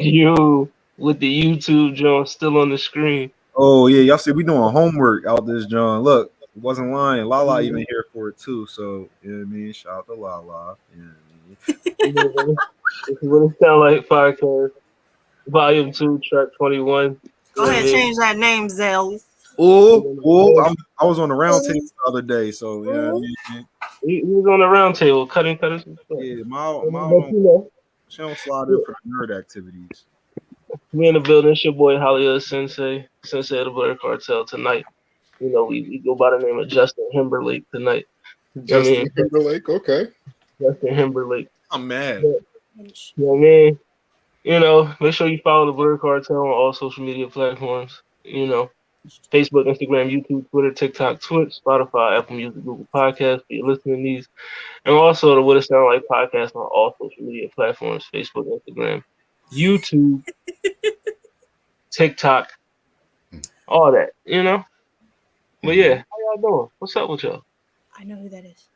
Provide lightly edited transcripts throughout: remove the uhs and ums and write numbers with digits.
You with the YouTube joint still on the screen. Oh yeah, y'all see we doing homework out this John. Look, wasn't lying. Lala even here for it too. So you know what I mean. Shout out to Lala. You know what I mean? This is what it sound like podcast. Volume 2, track 21. Go ahead, change that name, Zell. Oh, I was on the round table the other day, so yeah, I mean, he was on the round table cutting some stuff. Yeah, my she don't slide in for the nerd activities. We in the building. It's your boy Hollywood Sensei of the Blair Cartel tonight. You know, we go by the name of Justin Timberlake tonight. Justin Timberlake, okay. Justin Timberlake. I'm mad. But, you know what I mean? You know, make sure you follow the Blair Cartel on all social media platforms. You know, Facebook, Instagram, YouTube, Twitter, TikTok, Twitch, Spotify, Apple Music, Google Podcasts for your listening needs. And also the What It Sound Like podcast on all social media platforms, Facebook, Instagram, YouTube, TikTok, all that, you know? But yeah, how y'all doing? What's up with y'all? I know who that is.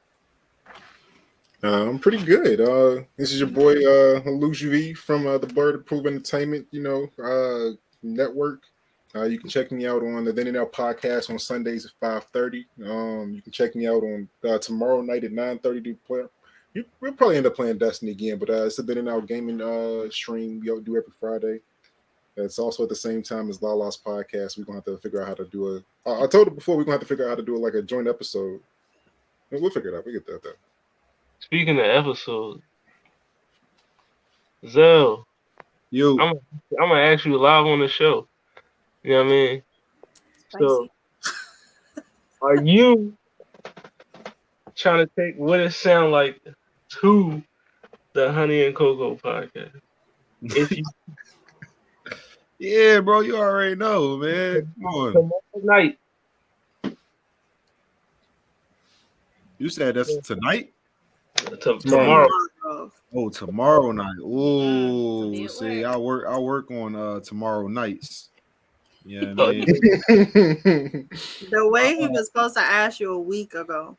I'm pretty good. This is your boy Luge V from the Bird Proof Entertainment, network. You can check me out on the Then and Out podcast on Sundays at 5:30. You can check me out on tomorrow night at 9:30. We'll probably end up playing Destiny again, but it's the Then and Out gaming stream we do every Friday. It's also at the same time as Lala's podcast. We're gonna have to figure out how to do I told her before we're gonna have to figure out how to do like a joint episode. We'll figure it out. We get that though. Speaking of episodes, Zell, I'm gonna ask you live on the show. You know what I mean? Spicy. So, are you trying to take What It Sound Like to the Honey and Cocoa podcast? If you, yeah, bro, you already know, man. Come on. Tomorrow night. You said that's tonight? Tomorrow. Oh, tomorrow night. Oh, see, I work on tomorrow nights. Yeah, you know I mean? The way he was supposed to ask you a week ago.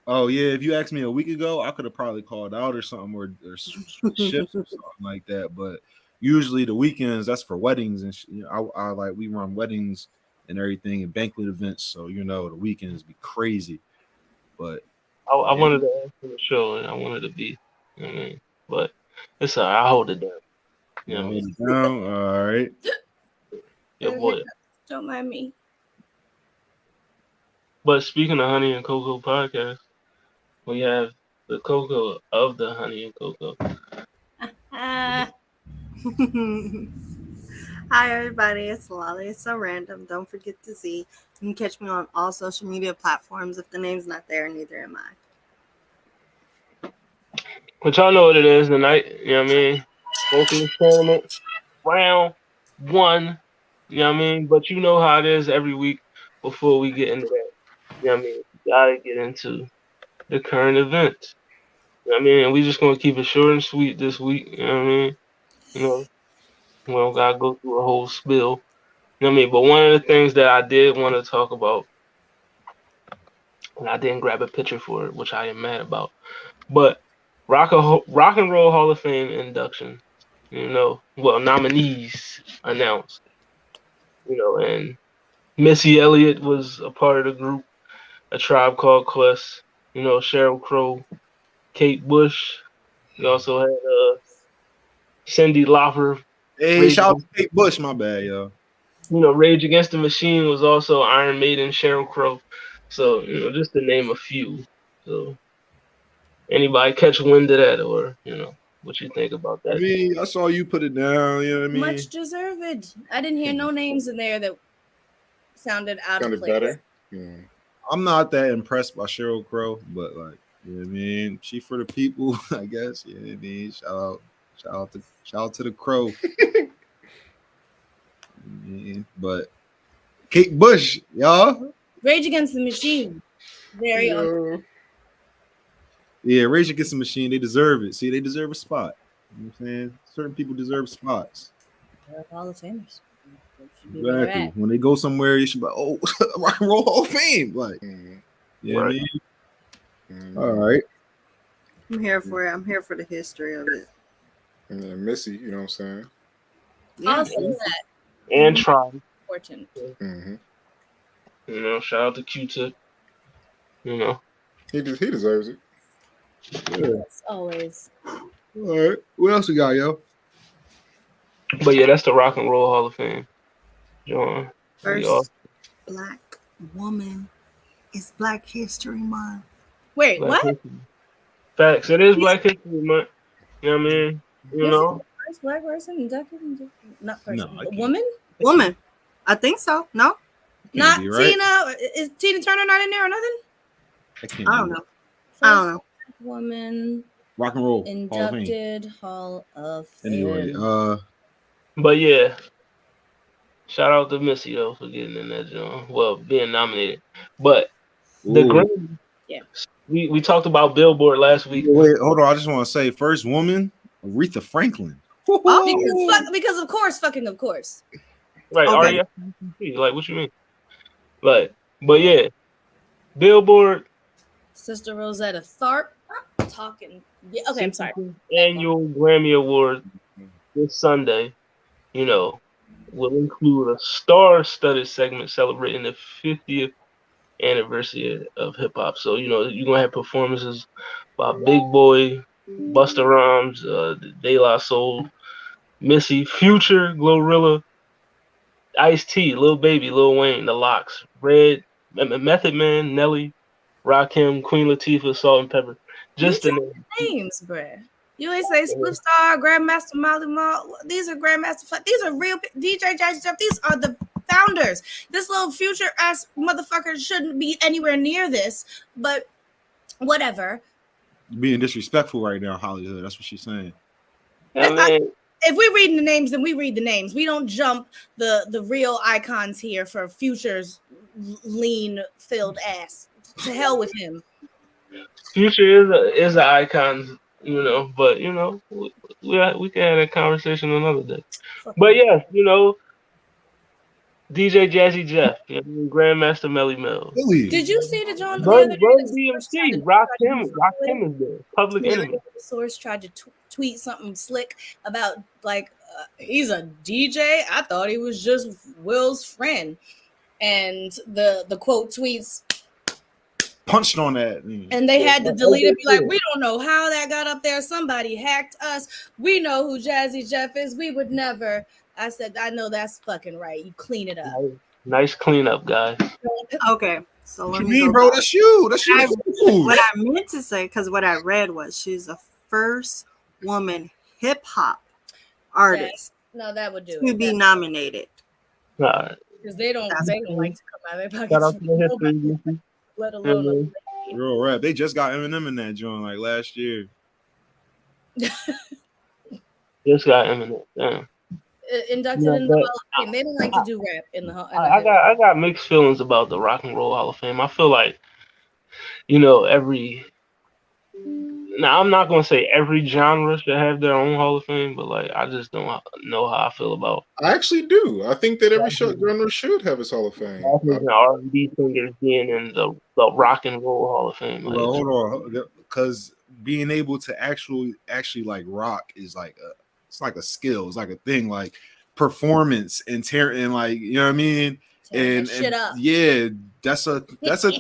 Oh yeah, if you asked me a week ago, I could have probably called out or something, or shifts or something like that. But usually the weekends, that's for weddings, and I like we run weddings and everything and banquet events. So the weekends be crazy. But I wanted to ask for the show, and I wanted to be, you know what I mean? But it's all right. I hold it down. You know what I mean? All right. Your boy. Don't mind me. But speaking of Honey and Cocoa podcast, we have the Cocoa of the Honey and Cocoa. Hi everybody, it's Lolly. It's so random. Don't forget to see. You can catch me on all social media platforms. If the name's not there, neither am I. But y'all know what it is tonight. You know what I mean? Vocalist tournament, round 1. You know what I mean? But you know how it is every week before we get into that. You know what I mean? We gotta get into the current events. You know what I mean? And we just gonna keep it short and sweet this week. You know what I mean? You know, we don't gotta go through a whole spill. You know what I mean? But one of the things that I did want to talk about, and I didn't grab a picture for it, which I am mad about, but Rock and Roll Hall of Fame induction. Nominees announced. And Missy Elliott was a part of the group. A Tribe Called Quest. Sheryl Crow, Kate Bush. We also had Cyndi Lauper. Hey, shout out to Kate Bush. My bad, yo. Rage Against the Machine was also Iron Maiden, Sheryl Crow. So just to name a few. So anybody catch wind of that, or what you think about that? I mean, I saw you put it down. You know what I mean? Much deserved. I didn't hear no names in there that sounded out of place. Better. Yeah. I'm not that impressed by Sheryl Crow, but like, you know what I mean? She for the people, I guess. You know what I mean? Shout out to the Crow. But Kate Bush, y'all. Rage Against the Machine. Very Yeah, Rage Against the Machine, they deserve it. See, they deserve a spot. You know what I'm saying? Certain people deserve spots. They're Hall of Famers. Exactly. When they go somewhere, you should be like, oh, Rock and Roll Hall of Fame. Like, yeah, right. All right. I'm here for it. I'm here for the history of it. And then Missy, you know what I'm saying? Yeah, Also that and Try. important. Mm-hmm. You know, shout out to Q-Tip. You know, He deserves it. Yes, always. All right. What else we got, yo? but yeah, that's the Rock and Roll Hall of Fame. John, First black woman is Black History Month. Wait, Black what? History. Facts. It is Black History Month. You know what I mean? You This know, is the first black person inducted into not person, No, I but can't. woman? Woman. I think so. No? Not be right. Tina. Is Tina Turner not in there or nothing? I can't. I don't do know. it. I don't know. Woman Rock and roll. Hall of Fame. inducted Hall of Fame. Anyway, but yeah, shout out to Missy though for getting in that joint. Well, being nominated. But the ooh. Grammy, Yeah. we talked about Billboard last week. Wait, hold on. I just want to say, first woman, Aretha Franklin. Because of course, fucking of course. Right, Okay. R.E.F.C. Like, what you mean? Like, but yeah, Billboard Sister Rosetta Tharpe talking. Yeah, okay, I'm sorry. annual Grammy Award this Sunday, you know, will include a star-studded segment celebrating the 50th anniversary of hip hop. So, you know, you're gonna have performances by Big Boy, Busta Rhymes, De La Soul, Missy, Future, Glorilla, Ice-T, Lil Baby, Lil Wayne, The Lox, Red, Method Man, Nelly, Rakim, Queen Latifah, Salt and Pepper. Just the name. Names, bruh. You ain't say Spliff Star, Grandmaster Molly Mall. These are Grandmaster. These are real DJ Jazzy Jeff. These are the founders. This little future ass motherfucker shouldn't be anywhere near this, but whatever. You're being disrespectful right now, Hollywood. That's what she's saying. I mean, If we read the names, then we read the names. We don't jump the real icons here for Future's lean filled ass. To hell with him. Future is an icon, you know, but you know, we can have that conversation another day. But yeah, you know, DJ Jazzy Jeff, you know, Grandmaster Melly Mills. Really? Did you see the John? Run DMC, Rakim is there. Public Enemy. Source tried to tweet something slick about like he's a DJ. I thought he was just Will's friend, and the quote tweets. Punched on that. And they had to delete it. Be like, we don't know how that got up there. Somebody hacked us. We know who Jazzy Jeff is. We would never. I said, I know that's fucking right. You clean it up. Nice cleanup, guys. Okay. So let What you me mean, go bro? back. That's you. That's you. What I meant to say, because what I read was she's the first woman hip hop artist No, that would do to it. be nominated. Alright. Because they don't like to come out of their Shout out pockets. to the history. Let alone Real rap. They just got Eminem in that joint like last year. Just got Eminem. Damn. inducted No, in the but- Hall of Fame. They don't like to do rap in the Hall. I got mixed feelings about the Rock and Roll Hall of Fame. I feel like, you know, now I'm not gonna say every genre should have their own Hall of Fame, but like I just don't know how I feel about I actually do. I think that every genre should have its Hall of Fame. R&B singers being in the Rock and Roll Hall of Fame. Like, Well, hold on, because being able to actually like rock is like it's like a skill. It's like a thing, like performance and tearing, like, you know what I mean. And shit up. Yeah, that's a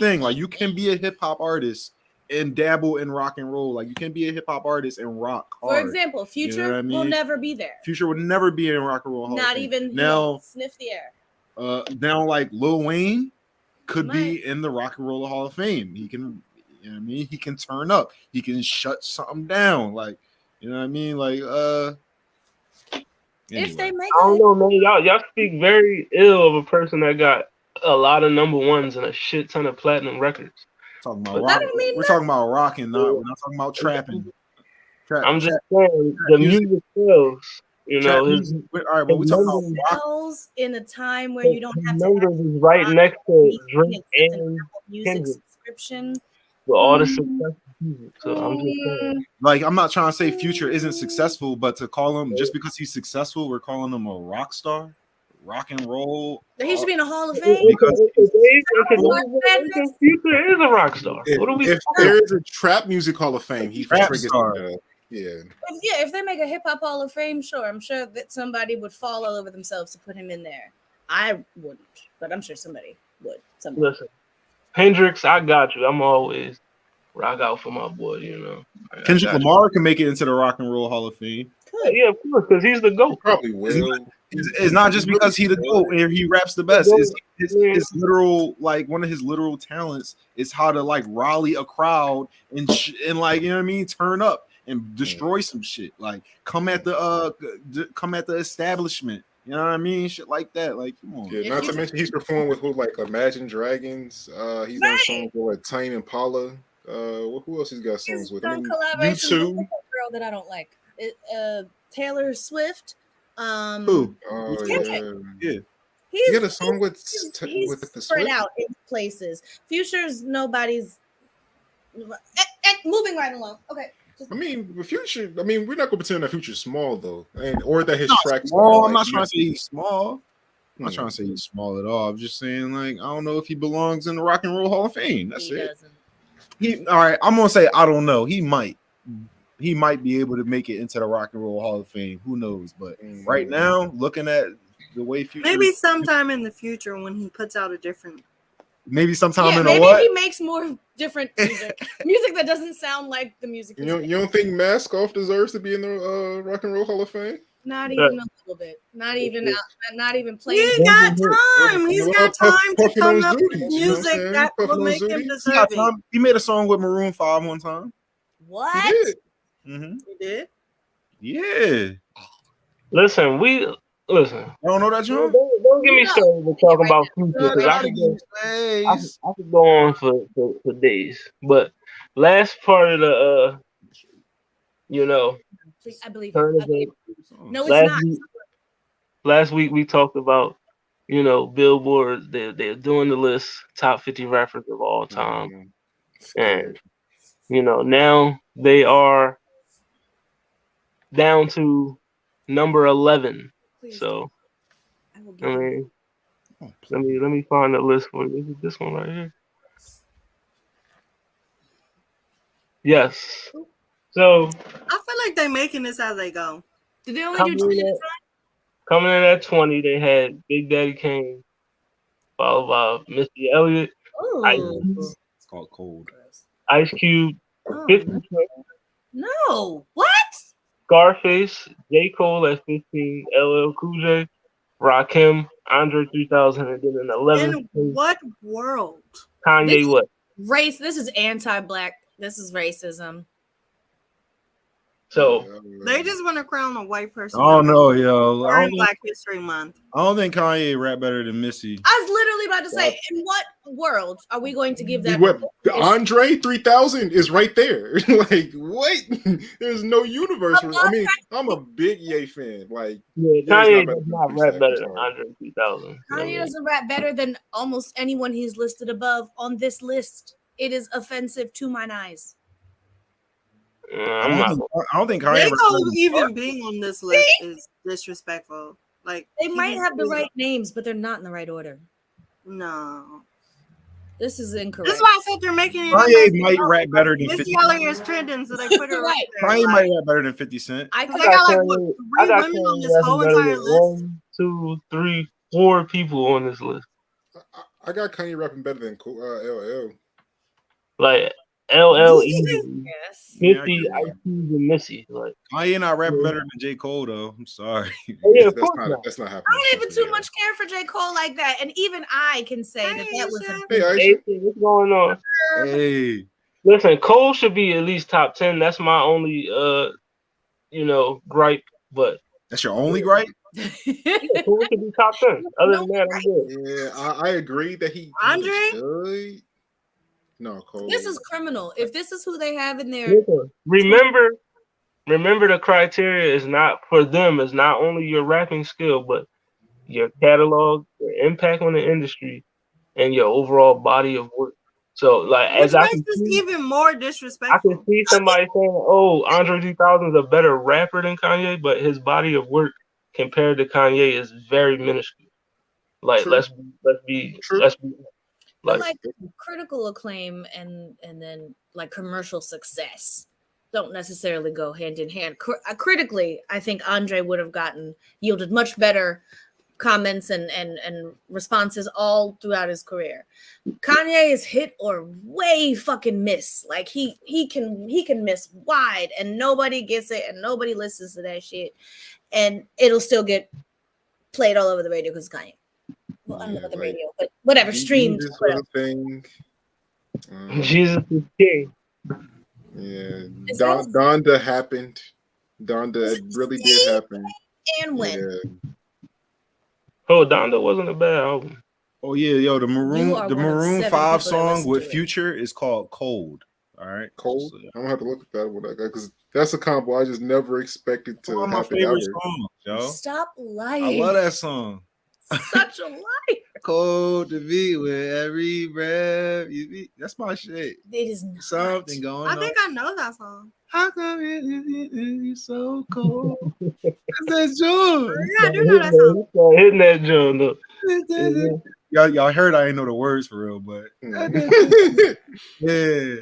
thing. Like you can be a hip hop artist and dabble in rock and roll. Like you can be a hip hop artist and rock hard. For example, Future You know what I mean? will never be there. Future would never be in rock and roll Hall of Not Fame. even now. Sniff the air. Now like Lil Wayne could Might. be in the Rock and Roll Hall of Fame. He can, you know what I mean? He can turn up. He can shut something down. Like, you know what I mean? Like, If they make I don't know, man. Y'all speak very ill of a person that got a lot of number ones and a shit ton of platinum records. talking But about that rock. don't mean We're talking about rocking, we're not talking about trapping. I'm just saying the music sells. You know, his all right, but we're talking about rock. Sells in a time where you don't have to numbers is right next to Drake and music Kendrick. subscription. with all the success. So I'm just saying. Like, I'm not trying to say Future isn't successful, but to call him just because he's successful, we're calling him a rock star, rock and roll. He should be in the Hall of Fame. Because Future is a rock star. If, What are we? if there is a trap music Hall of Fame, he for Trap sure gets star. Yeah. If they make a hip hop Hall of Fame, sure, I'm sure that somebody would fall all over themselves to put him in there. I wouldn't, but I'm sure somebody would. Somebody. Listen, Hendrix, I got you. I'm always rock out for my boy. You know, Kendrick Lamar can make it into the Rock and Roll Hall of Fame. Yeah, of course, because he's the GOAT. Probably will. It's not just because he's the GOAT and he raps the best. It's his literal, like, one of his literal talents is how to like rally a crowd and like, you know what I mean, turn up and destroy some shit. Like come at the establishment. You know what I mean? Shit like that. Like, come on. Yeah, not to mention he's performed with like Imagine Dragons. He's done songs with Tame Impala. Who else he's got songs with? I mean, collaboration with a girl that I don't like. Taylor Swift. Who? Yeah. He had a song with the spread Swift? out in places. Future's nobody's. Moving right along. Okay. I mean, the Future. I mean, we're not going to pretend that Future's small though, or that his tracks. I'm not trying to say he's small. I'm not trying to say he's small at all. I'm just saying, like, I don't know if he belongs in the Rock and Roll Hall of Fame. That's it. Doesn't. All right. I'm gonna say I don't know. He might be able to make it into the Rock and Roll Hall of Fame. Who knows? But right now, looking at the way Future, maybe sometime in the future when he puts out a different. Maybe sometime in maybe a what? he makes more different music that doesn't sound like the music. You don't think Mask Off deserves to be in the Rock and Roll Hall of Fame? Not even a little bit. Not even playing. He's got time. He's got time to come up with music that will make him deserving. He made a song with Maroon 5 one time. What? He did. Mm-hmm. He did? Yeah. Listen. I don't know that, John. Don't get me started to talk about Future because I could go on for days. But last part of the I believe tournament. No, it's not. Last week we talked about Billboard. They're doing the list, top 50 rappers of all time, and now they are down to number 11. Please. So, I mean, let me find the list for you. Is it this one right here? Yes. So I feel like they're making this as they go. Did they only do 10 at a time? Coming in at 20, they had Big Daddy Kane, followed by Missy Elliott. It's called Cold. Ice Cube, 50 Cent, No. What? Scarface, J. Cole at 15, LL Cool J, Rakim, Andre 3000, and then in 11th. In what world? Kanye West. Race. This is anti-black. This is racism. So They just want to crown a white person. I don't know, yo. During Black History Month. I don't think Kanye rap better than Missy. I was literally about to say, in what world are we going to give that? What Andre 3000 is right there. Like what? There's no universe. I mean, I'm a big Ye fan. Like Kanye does not rap better than Andre 3000. Kanye doesn't rap better than almost anyone he's listed above on this list. It is offensive to mine eyes. I don't think Kanye even being on this list is disrespectful. Like they might have the right names, but they're not in the right order. No, this is incorrect. That's why I said they're making it. Kanye might rap better than 50 Cent. Missy trending, so they put her right there. Kanye might rap better than 50 Cent. I got like three women on this whole entire list. 1, 2, 3, 4 people on this list. I got Kanye rapping better than LL. Like LL, yes. 50, Ice Cube, and Missy. Like Kanye not rapping better than J. Cole though. I'm sorry. Yeah, that's not happening. I don't even too much care for J. That like that, and even I can say that was. Hey, what's going on? Hey, listen, Cole should be at least top 10. That's my only, gripe. But that's your only gripe. Cole should be top 10. Other than that, I'm good. Yeah, I agree that he Andre. Should. No, Cole. This is criminal. If this is who they have in there, remember the criteria is not for them. Is not only your rapping skill, but your catalog, your impact on the industry, and your overall body of work. So, like, Which as I makes can this see, even more disrespectful. I can see somebody saying, "Oh, Andre 3000 is a better rapper than Kanye," but his body of work compared to Kanye is very minuscule. Like, True. let's be like critical acclaim and then like commercial success. don't necessarily go hand in hand. Critically, I think Andre would have yielded much better comments and responses all throughout his career. Kanye is hit or way fucking miss. Like he can miss wide and nobody gets it and nobody listens to that shit, and it'll still get played all over the radio because Kanye. Well, I don't know about the radio, but whatever, streamed. Whatever. Thing. Jesus is king. Yeah, Donda happened. Donda really did happen. And when? Yeah. Oh, Donda wasn't a bad album. Oh yeah, yo, the You are Maroon one of 7 5 people that song listen with to it. Future is called Cold. All right, Cold. So, I'm gonna have to look at that one because that's a combo I just never expected to one of my happen favorite ever. songs, yo. Stop lying. I love that song. Such a liar. Cold to be with every breath you beat. That's my shit. It is not. Something going I on. think I know that song. How come it so cold? That's George. Yeah, I do know that song. Hitting that joint up. Y'all heard I ain't know the words for real, but yeah,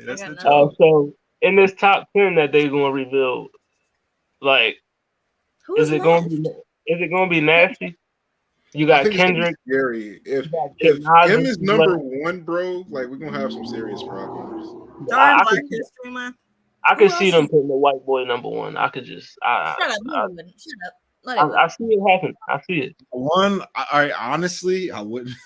that's the So in this top 10 that they gonna reveal, like, Who's is it gonna be nasty? You got Kendrick. Scary. If Nas M is number one, bro, like we're gonna have some serious problems. During Black History Month. I could see them putting the white boy number one. I could just, Shut up. Shut up. I see it happen. I see it. One. I honestly, I wouldn't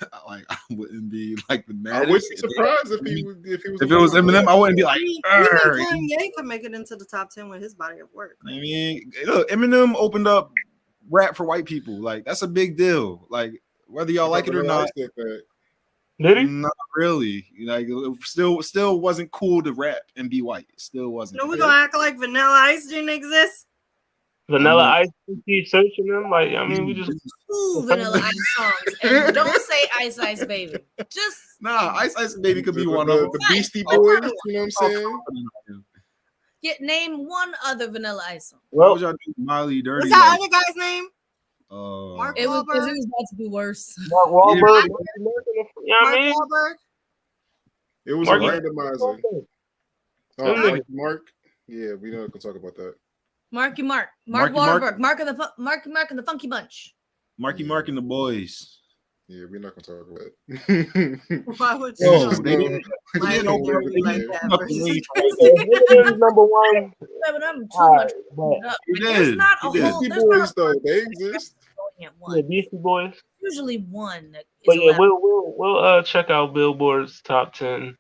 be like the I maddest. wouldn't be surprised if he was. If it was Eminem, I wouldn't be like. Even "Arr." Kanye could make it into the top 10 with his body of work. I mean, look, Eminem opened up rap for white people. Like that's a big deal. Like whether y'all like it or not. Did he? Not really. Like it still wasn't cool to rap and be white. It still wasn't. No, we gonna act like Vanilla Ice didn't exist. Vanilla Ice, keep searching them. Like, I mean, we just Ooh, Vanilla Ice songs. And don't say Ice Ice Baby. Just Ice Baby could be one of them. The Beastie Boys, you know what I'm saying? name one other Vanilla Ice song. What would y'all do? Miley, Dirty. What's that other guy's name? Mark It was because Wahlberg. it was about to be worse. Mark Wahlberg. You know what I Mark mean? Wahlberg. It was Mark- a randomizer. Them Mark. Yeah, we not gonna talk about that. Marky Mark. Marky Wahlberg. Mark and the Funky Bunch. Marky Mark and the Boys. Yeah, we're not gonna talk about it. Why would Yo, you? they didn't. Why know would you be like they that fucking versus- Eminem's number one. But I'm too All much. right, but He There's did. not a He did. whole. Beastie There's not Boys though, they exist. at the one. Beastie Boys. Usually one. Is But yeah, allowed. we'll check out Billboard's top 10.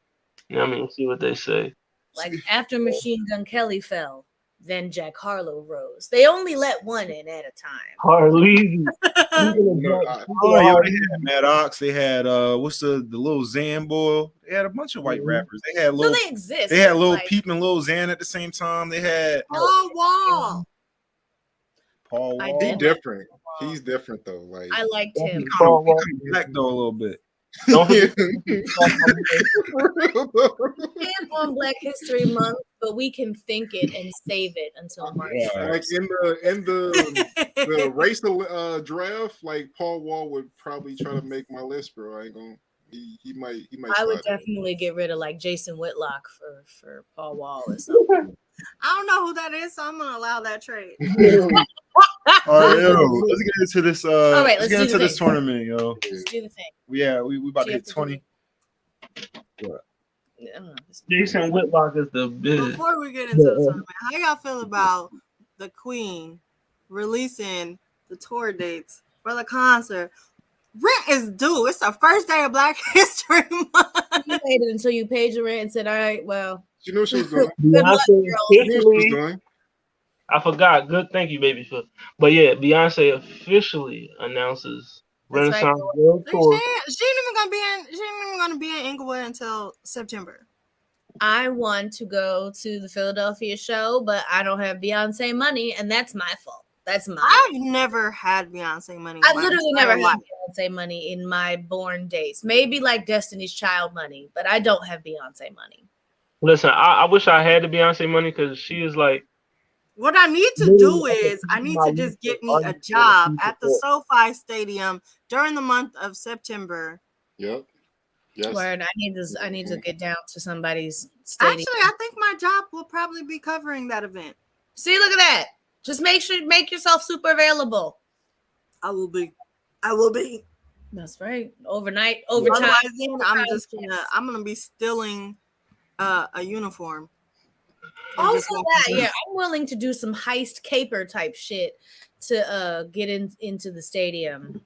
You know what I mean, see what they say. Like after Machine Gun Kelly fell, then Jack Harlow rose. They only let one in at a time. Harley. Oh yeah, they had Maddox. They had what's the little Xan boy? They had a bunch of white rappers. They had So little. they exist. They had Lil like, Peep and Lil Xan at the same time. They had Paul Wall. Paul I Wall. did. He's different. He's different though. Like I liked him. He kind of black though a little bit. Don't Yeah. And on Black History Month, but we can think it and save it until March. like in the race draft, like Paul Wall would probably try to make my list, bro. I ain't gonna. He might. I would slide in. definitely get rid of like Jason Whitlock for Paul Wall or something. I don't know who that is, so I'm gonna allow that trade. All right, yo, let's get into this. All right, let's let's get do into the this thing. tournament, yo. Let's do the thing. Yeah, we about to hit GF. 20. I don't know. Jason Whitlock is the big. Before we get into the tournament, how y'all feel about the Queen releasing the tour dates for the concert? Rent is due. It's the first day of Black History Month. You waited until you paid your rent and said, "All right, well." You know what she was doing. Good luck, Beyonce girl. You know what she was officially, doing. I forgot. Good, thank you, baby. But yeah, Beyonce officially announces That's right. Renaissance World She Tour. ain't even gonna be in Inglewood until September. I want to go to the Philadelphia show, but I don't have Beyonce money, and that's my fault. That's my. I've never had Beyonce money. I literally never had life. Beyonce money in my born days. Maybe like Destiny's Child money, but I don't have Beyonce money. Listen, I wish I had the Beyonce money because she is like. What I need to do is I need to just get me a job at the SoFi Stadium during the month of September. Yep. Yes. Word. I need to get down to somebody's stadium. Actually, I think my job will probably be covering that event. See, look at that. Just make yourself super available. I will be. I will be. That's right. Overnight, overtime. Otherwise, then I'm gonna be stealing a uniform. And Also just that, yeah, I'm willing to do some heist caper type shit to get into the stadium.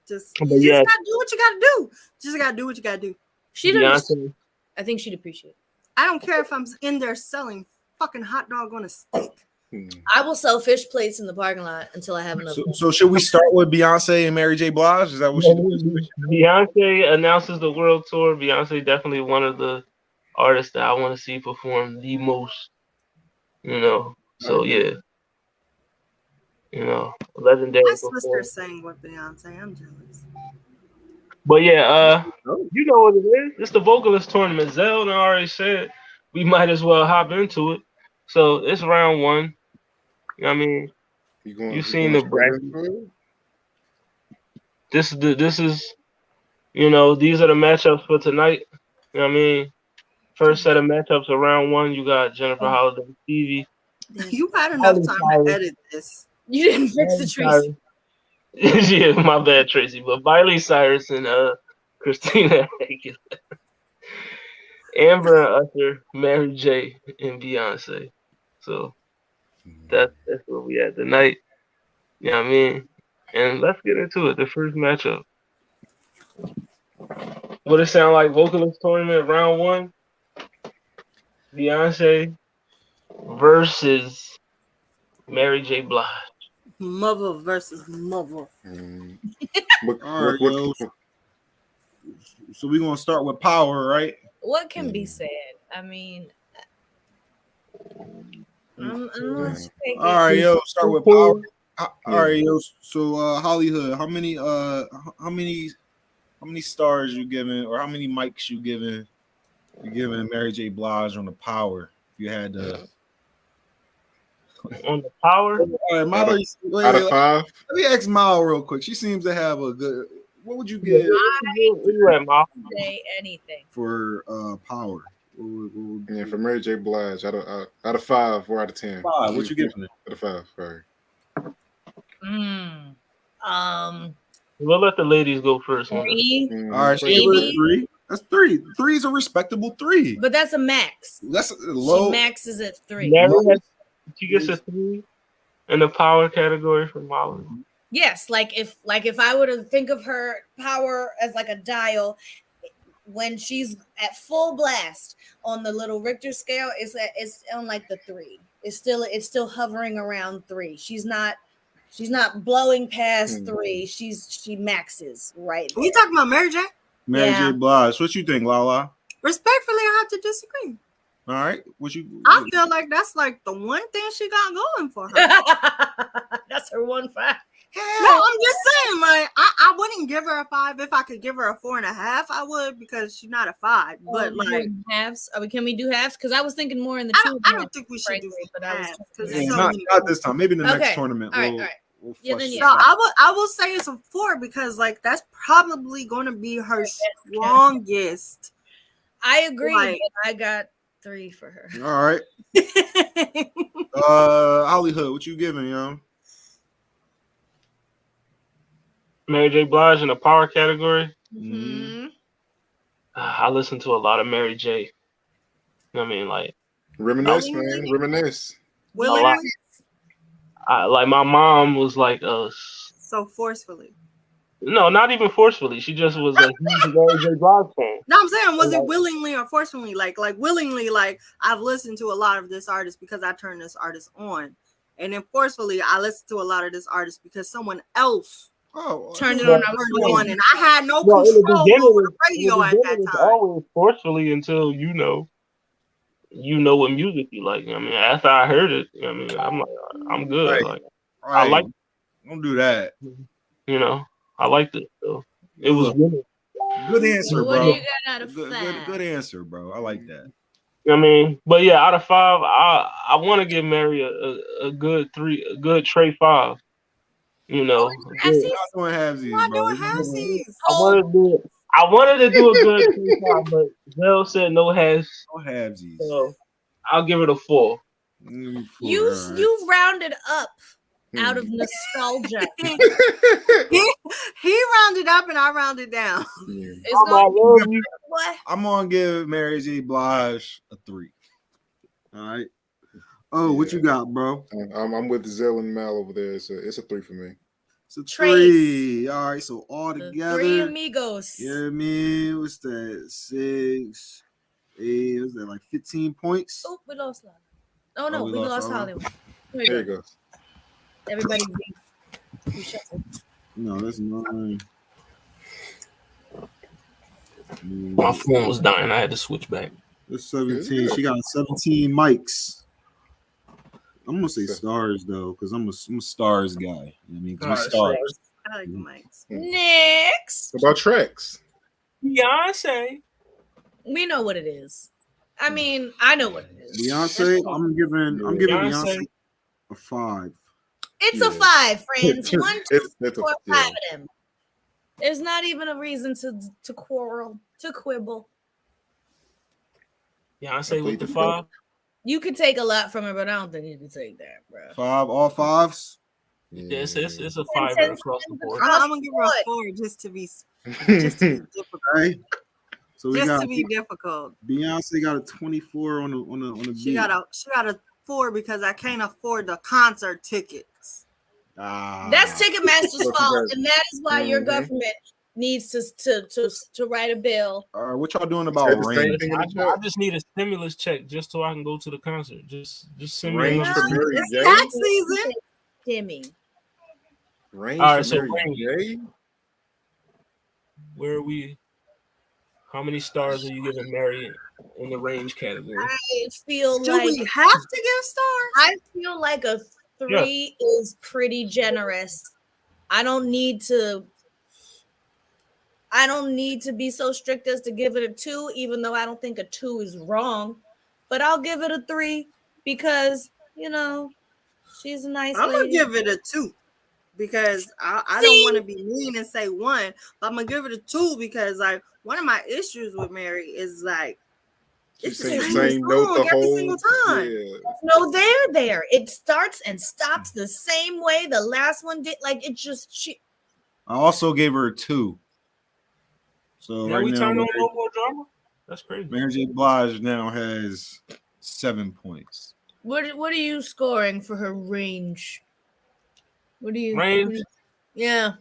you But just yeah. gotta do what you gotta do. Just gotta do what you gotta do. She'd Beyonce. I think she'd appreciate it. I don't care if I'm in there selling fucking hot dog on a stick. I will sell fish plates in the parking lot until I have enough. So should we start with Beyonce and Mary J. Blige? Is that what she does? Beyonce announces the world tour. Beyonce definitely one of the artists that I want to see perform the most. You know, so yeah. You know, legendary. My sister performer. sang with Beyonce. I'm jealous. But yeah, you know what it is. It's the vocalist tournament. Zelda already said we might as well hop into it. So it's round one. You know what I mean? You've seen the bracket. This is you know, these are the matchups for tonight. You know what I mean? First set of matchups of round one, you got Jennifer Holiday, Stevie. You had enough time to edit this. You didn't fix the Tracy. Yeah, my bad, Tracy. But Miley, Cyrus, and Christina, Amber and Usher, Mary J, and Beyonce. So that's where we at tonight. You know what I mean? And let's get into it. The first matchup. What it sound like? Vocalist tournament round one. Beyonce versus Mary J. Blige. Mother versus mother. All right, yo. So we're gonna start with power, right? What can be said? I mean, I'm all right, yo. Start with power. All right, yo. So Hollywood, how many stars you giving, or how many mics you giving Mary J. Blige on the power? If you had to. On the power? All right, Miley, out of 5. Let me ask Mal real quick. She seems to have a good. What would you give say anything for power? Yeah, for Mary J. Blige, out of 5 or out of 10. 5. What you giving it? Out of 5. Sorry. We'll let the ladies go first. 3. All right, she gave it a 3. That's 3. 3 is a respectable 3. But that's a max. That's low. She maxes at 3. She gets a 3 in the power category for Miley. Yes, like if I were to think of her power as like a dial, when she's at full blast on the little Richter scale, it's on like the 3. It's still hovering around 3. She's not blowing past 3. She maxes right there. You talking about Mary J? Mary J. Blige. What you think, Lala? Respectfully, I have to disagree. All right. I feel like that's like the one thing she got going for her. That's her 1 5. No, I'm just saying, like I wouldn't give her a 5. If I could give her a 4.5, I would, because she's not a 5. But like halves. Can we do halves? Because I was thinking more in the 2. I don't think we should do halves. Not this time. Maybe in the next tournament. All right. We'll So I will say it's a 4, because like that's probably going to be her strongest. I agree. But I got 3 for her. All right. Hollywood, what you giving, yo? Mary J. Blige in the power category. Mm-hmm. I listen to a lot of Mary J. You know what I mean? Like reminisce, man. Reminisce. Like my mom was like so forcefully. No, not even forcefully. She just was a huge Mary J. Blige fan. No, I'm saying, was it willingly or forcefully? Like willingly, like I've listened to a lot of this artist because I turned this artist on, and then forcefully, I listened to a lot of this artist because someone else turned it on. And I had no control over the radio at that time. Always forcefully until you know what music you like. I mean, after I heard it, I mean, I'm like, I'm good. Right. Like, right. I like. Don't do that. You know, I liked it. So it was good. Good answer, what bro. Do you got out of 5? Good answer, bro. I like that. I mean, but yeah, out of 5, I want to give Mary a good 3, a good Trey 5. You know, I'm not doing halvesies, bro. I I wanted to do a good 25, but Zell said no halves, I'll have these. so I'll give it a 4. You rounded up out of nostalgia. He rounded up and I rounded down. It's I'm gonna be all over you. what? I'm gonna give Mary J. Blige a 3. All right. Oh, what you got, bro? I'm with Zell and Mal over there. It's a 3 for me. It's a Trace. 3. All right, so all The together. three amigos. You know what I mean? What's that? 6, 8, was that like 15 points? Oh, we lost Hollywood. Oh no, we we lost lost Hollywood. There you go. Everybody be shuffle. No, that's 9. My phone was dying. I had to switch back. That's 17. She got 17 mics. I'm gonna say stars though, because I'm a stars guy. You know what I mean? 'Cause we stars. I like the mics. Next. What about tracks? Beyonce. We know what it is. I mean, I know what it is. Beyonce, I'm giving Beyonce a 5. It's a 5, friends. 1, 2, It's 3, a- 4, yeah. 5 of them. There's not even a reason to quarrel, to quibble. Beyonce with the 5. You could take a lot from her, but I don't think you can take that, bro. 5, all 5s. Yeah, it's a 5 across the board. I'm gonna give her a 4 just to be difficult. Okay. So we Just got to be difficult. Beyonce got a 24 on the She beat. got a 4 because I can't afford the concert tickets. That's Ticketmaster's fault, and that is why your government needs to write a bill. All right, what y'all doing about Said the same range? thing in the I chat. just need a stimulus check just so I can go to the concert. Just send me Range a for number. Mary It's J. tax season. Demi. Range All right, for so Mary J. Where are we? How many stars are you giving Mary in the range category? I feel Do like we have to give stars? I feel like a 3 is pretty generous. I don't need to be so strict as to give it a 2, even though I don't think a 2 is wrong. But I'll give it a 3 because, she's a nice I'm gonna lady. give it a 2 because I don't want to be mean and say 1, but I'm gonna give it a 2 because like one of my issues with Mary is like She it's the sing same the same note song the every whole single time. Yeah. No, they're there. It starts and stops the same way the last one did. Like it just I also gave her a 2. So Now right we now, turn on no more drama. That's crazy. Mary J. Blige now has 7 points. What are you scoring for her range? What do you Range? Yeah.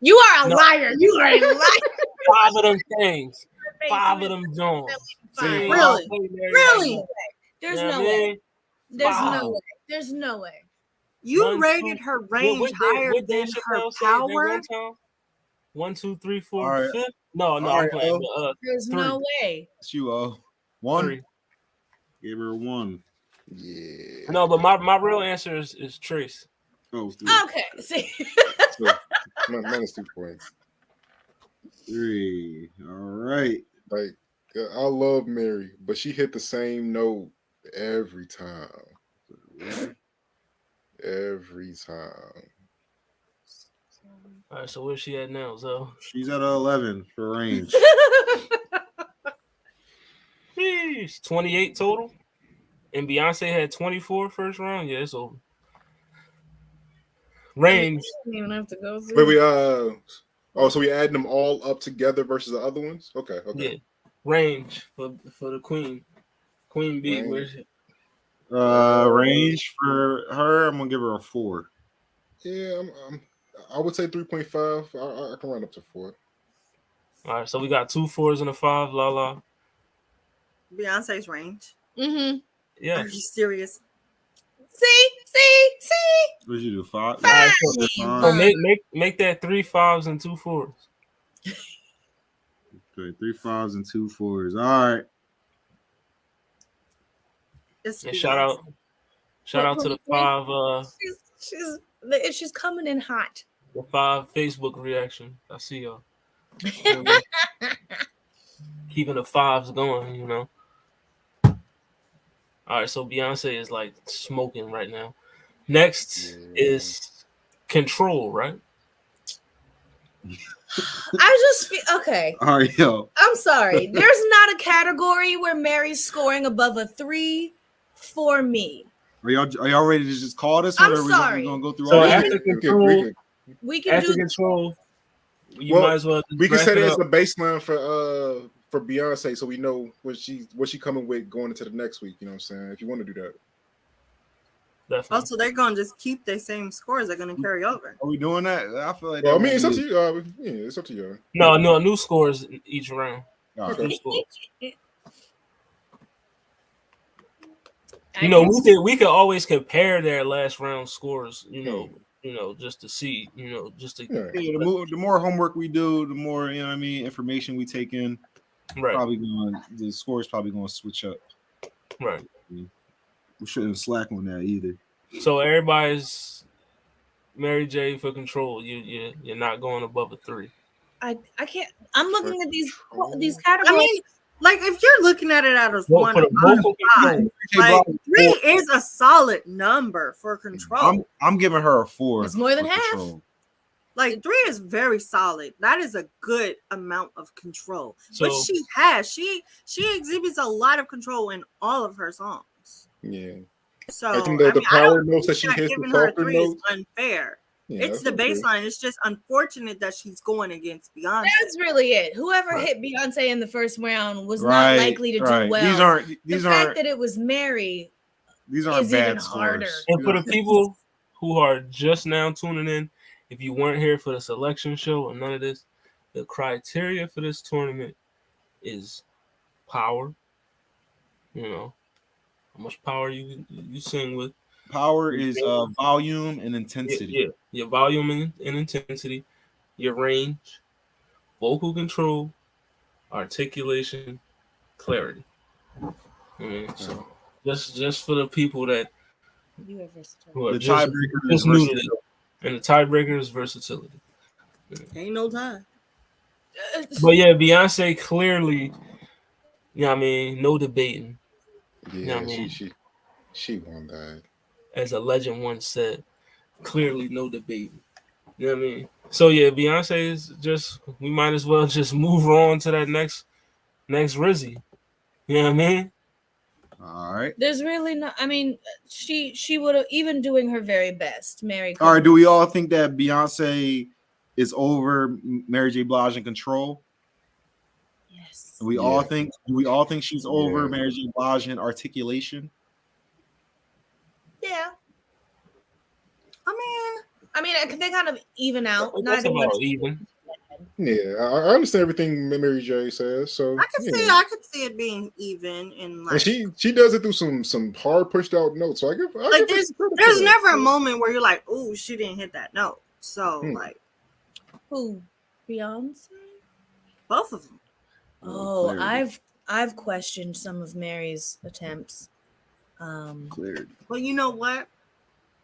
You are a liar. You are a liar. 5 of them things. 5 of them Jones. Fine. Really? Really? There's You know no what I way. mean? There's Wow. no way. There's no way. You 1, rated 2, her range higher what than Dave her Chappelle said that power. one time? 1, 2, 3, 4, All right. 5. No, All I'm right, playing. There's 3. no way. It's you, 1. 3. Gave her a 1. Yeah. No, but my real answer is Trace. Oh, 3. Okay. See. So, minus 2 points. 3. All right. Like I love Mary, but she hit the same note every time. Every time. All right, so where's she at now, Zo? She's at 11 for range. Jeez, 28 total. And Beyonce had 24 first round. Yeah, it's over. Range. You don't even have to go through. But we so we adding them all up together versus the other ones? Okay. Yeah. Range for the Queen. Queen B. Range. Where's it? Range for her, I'm gonna give her a 4. Yeah, I would say 3.5. I can round up to 4. All right, so we got 2 4s and a 5. La la. Beyonce's range. Mm-hmm. Yeah. Are you serious? See. What did you do? 5? All right, so Five. make that 3 5s and 2 4s. Okay, 3 5s and 2 4s. All right. It's And Beyonce. shout out to the 5 She's coming in hot. the 5 Facebook reaction. I see y'all. Keeping the 5s going, All right, so Beyonce is like smoking right now. Next is Control, right? I just feel okay. All right, yo. I'm sorry. There's not a category where Mary's scoring above a 3 for me. Are y'all ready to just call this one? I'm or sorry. We gonna go through So all after this? control, We can after do control, you Well, might as well. We can wrap say it that's up. the baseline for Beyonce, so we know what she coming with going into the next week. You know what I'm saying? If you want to do that. Definitely. Also, they're gonna just keep the same scores. They're gonna carry over. Are we doing that? I feel like. Well, I that mean, it's up won't to be- you. Yeah, it's up to you. No, new scores each round. All right. Okay. New scores. I You know, can- we could always compare their last round scores. You know, just to see. You know, just to Yeah. Yeah, the more homework we do, the more information we take in. right, The score is probably going to switch up. right. We shouldn't slack on that either. So everybody's Mary J for control. You're not going above a 3. I can't. I'm looking at these I categories. mean, like if you're looking at it as Well, one for the out of vocal five, control, like 3 is a solid number for control. I'm giving her a 4. It's more than for half. control. Like 3 is very solid. That is a good amount of control. But So- she exhibits a lot of control in all of her songs. Yeah. So I think the I power don't notes that think she hits, the giving her a softer 3 is notes. unfair. Yeah, It's that's the okay. baseline. It's just unfortunate that she's going against Beyonce. That's really it. Whoever Right. hit Beyonce in the first round was Right, not likely to right. do well. These the fact aren't that it was Mary these aren't is bad even harder. scores. And for the people who are just now tuning in, if you weren't here for the selection show or none of this, the criteria for this tournament is power. You know, how much power you sing with. Power is volume and intensity. Yeah, your volume and intensity, your range, vocal control, articulation, clarity. So just for the people that You are versatile. who are The just tiebreaker is new to versatility. this, and the tiebreaker is versatility. Ain't no time. But yeah, Beyonce clearly, you know what I mean, no debating. Yeah, I mean? she won that. As a legend once said, clearly no debating. You know what I mean? So yeah, Beyonce is just, we might as well just move on to that next Rizzy. You know what I mean? All right. There's really no. I mean, she would have even doing her very best. Mary. All right. Do we all think that Beyonce is over Mary J. Blige in control? Yes. Do we all think she's over Mary J. Blige in articulation? Yeah. I mean, They kind of even out. That's Neither about one's even. Yeah, I understand everything Mary J says. So I could see it being even in like. and she does it through some hard pushed out notes. So I give Like her some credit for there's that. never a moment where you're like, "Oh, she didn't hit that note." So like who? Beyonce. both of them. Oh, Clarity. I've questioned some of Mary's attempts. Clarity. But you know what?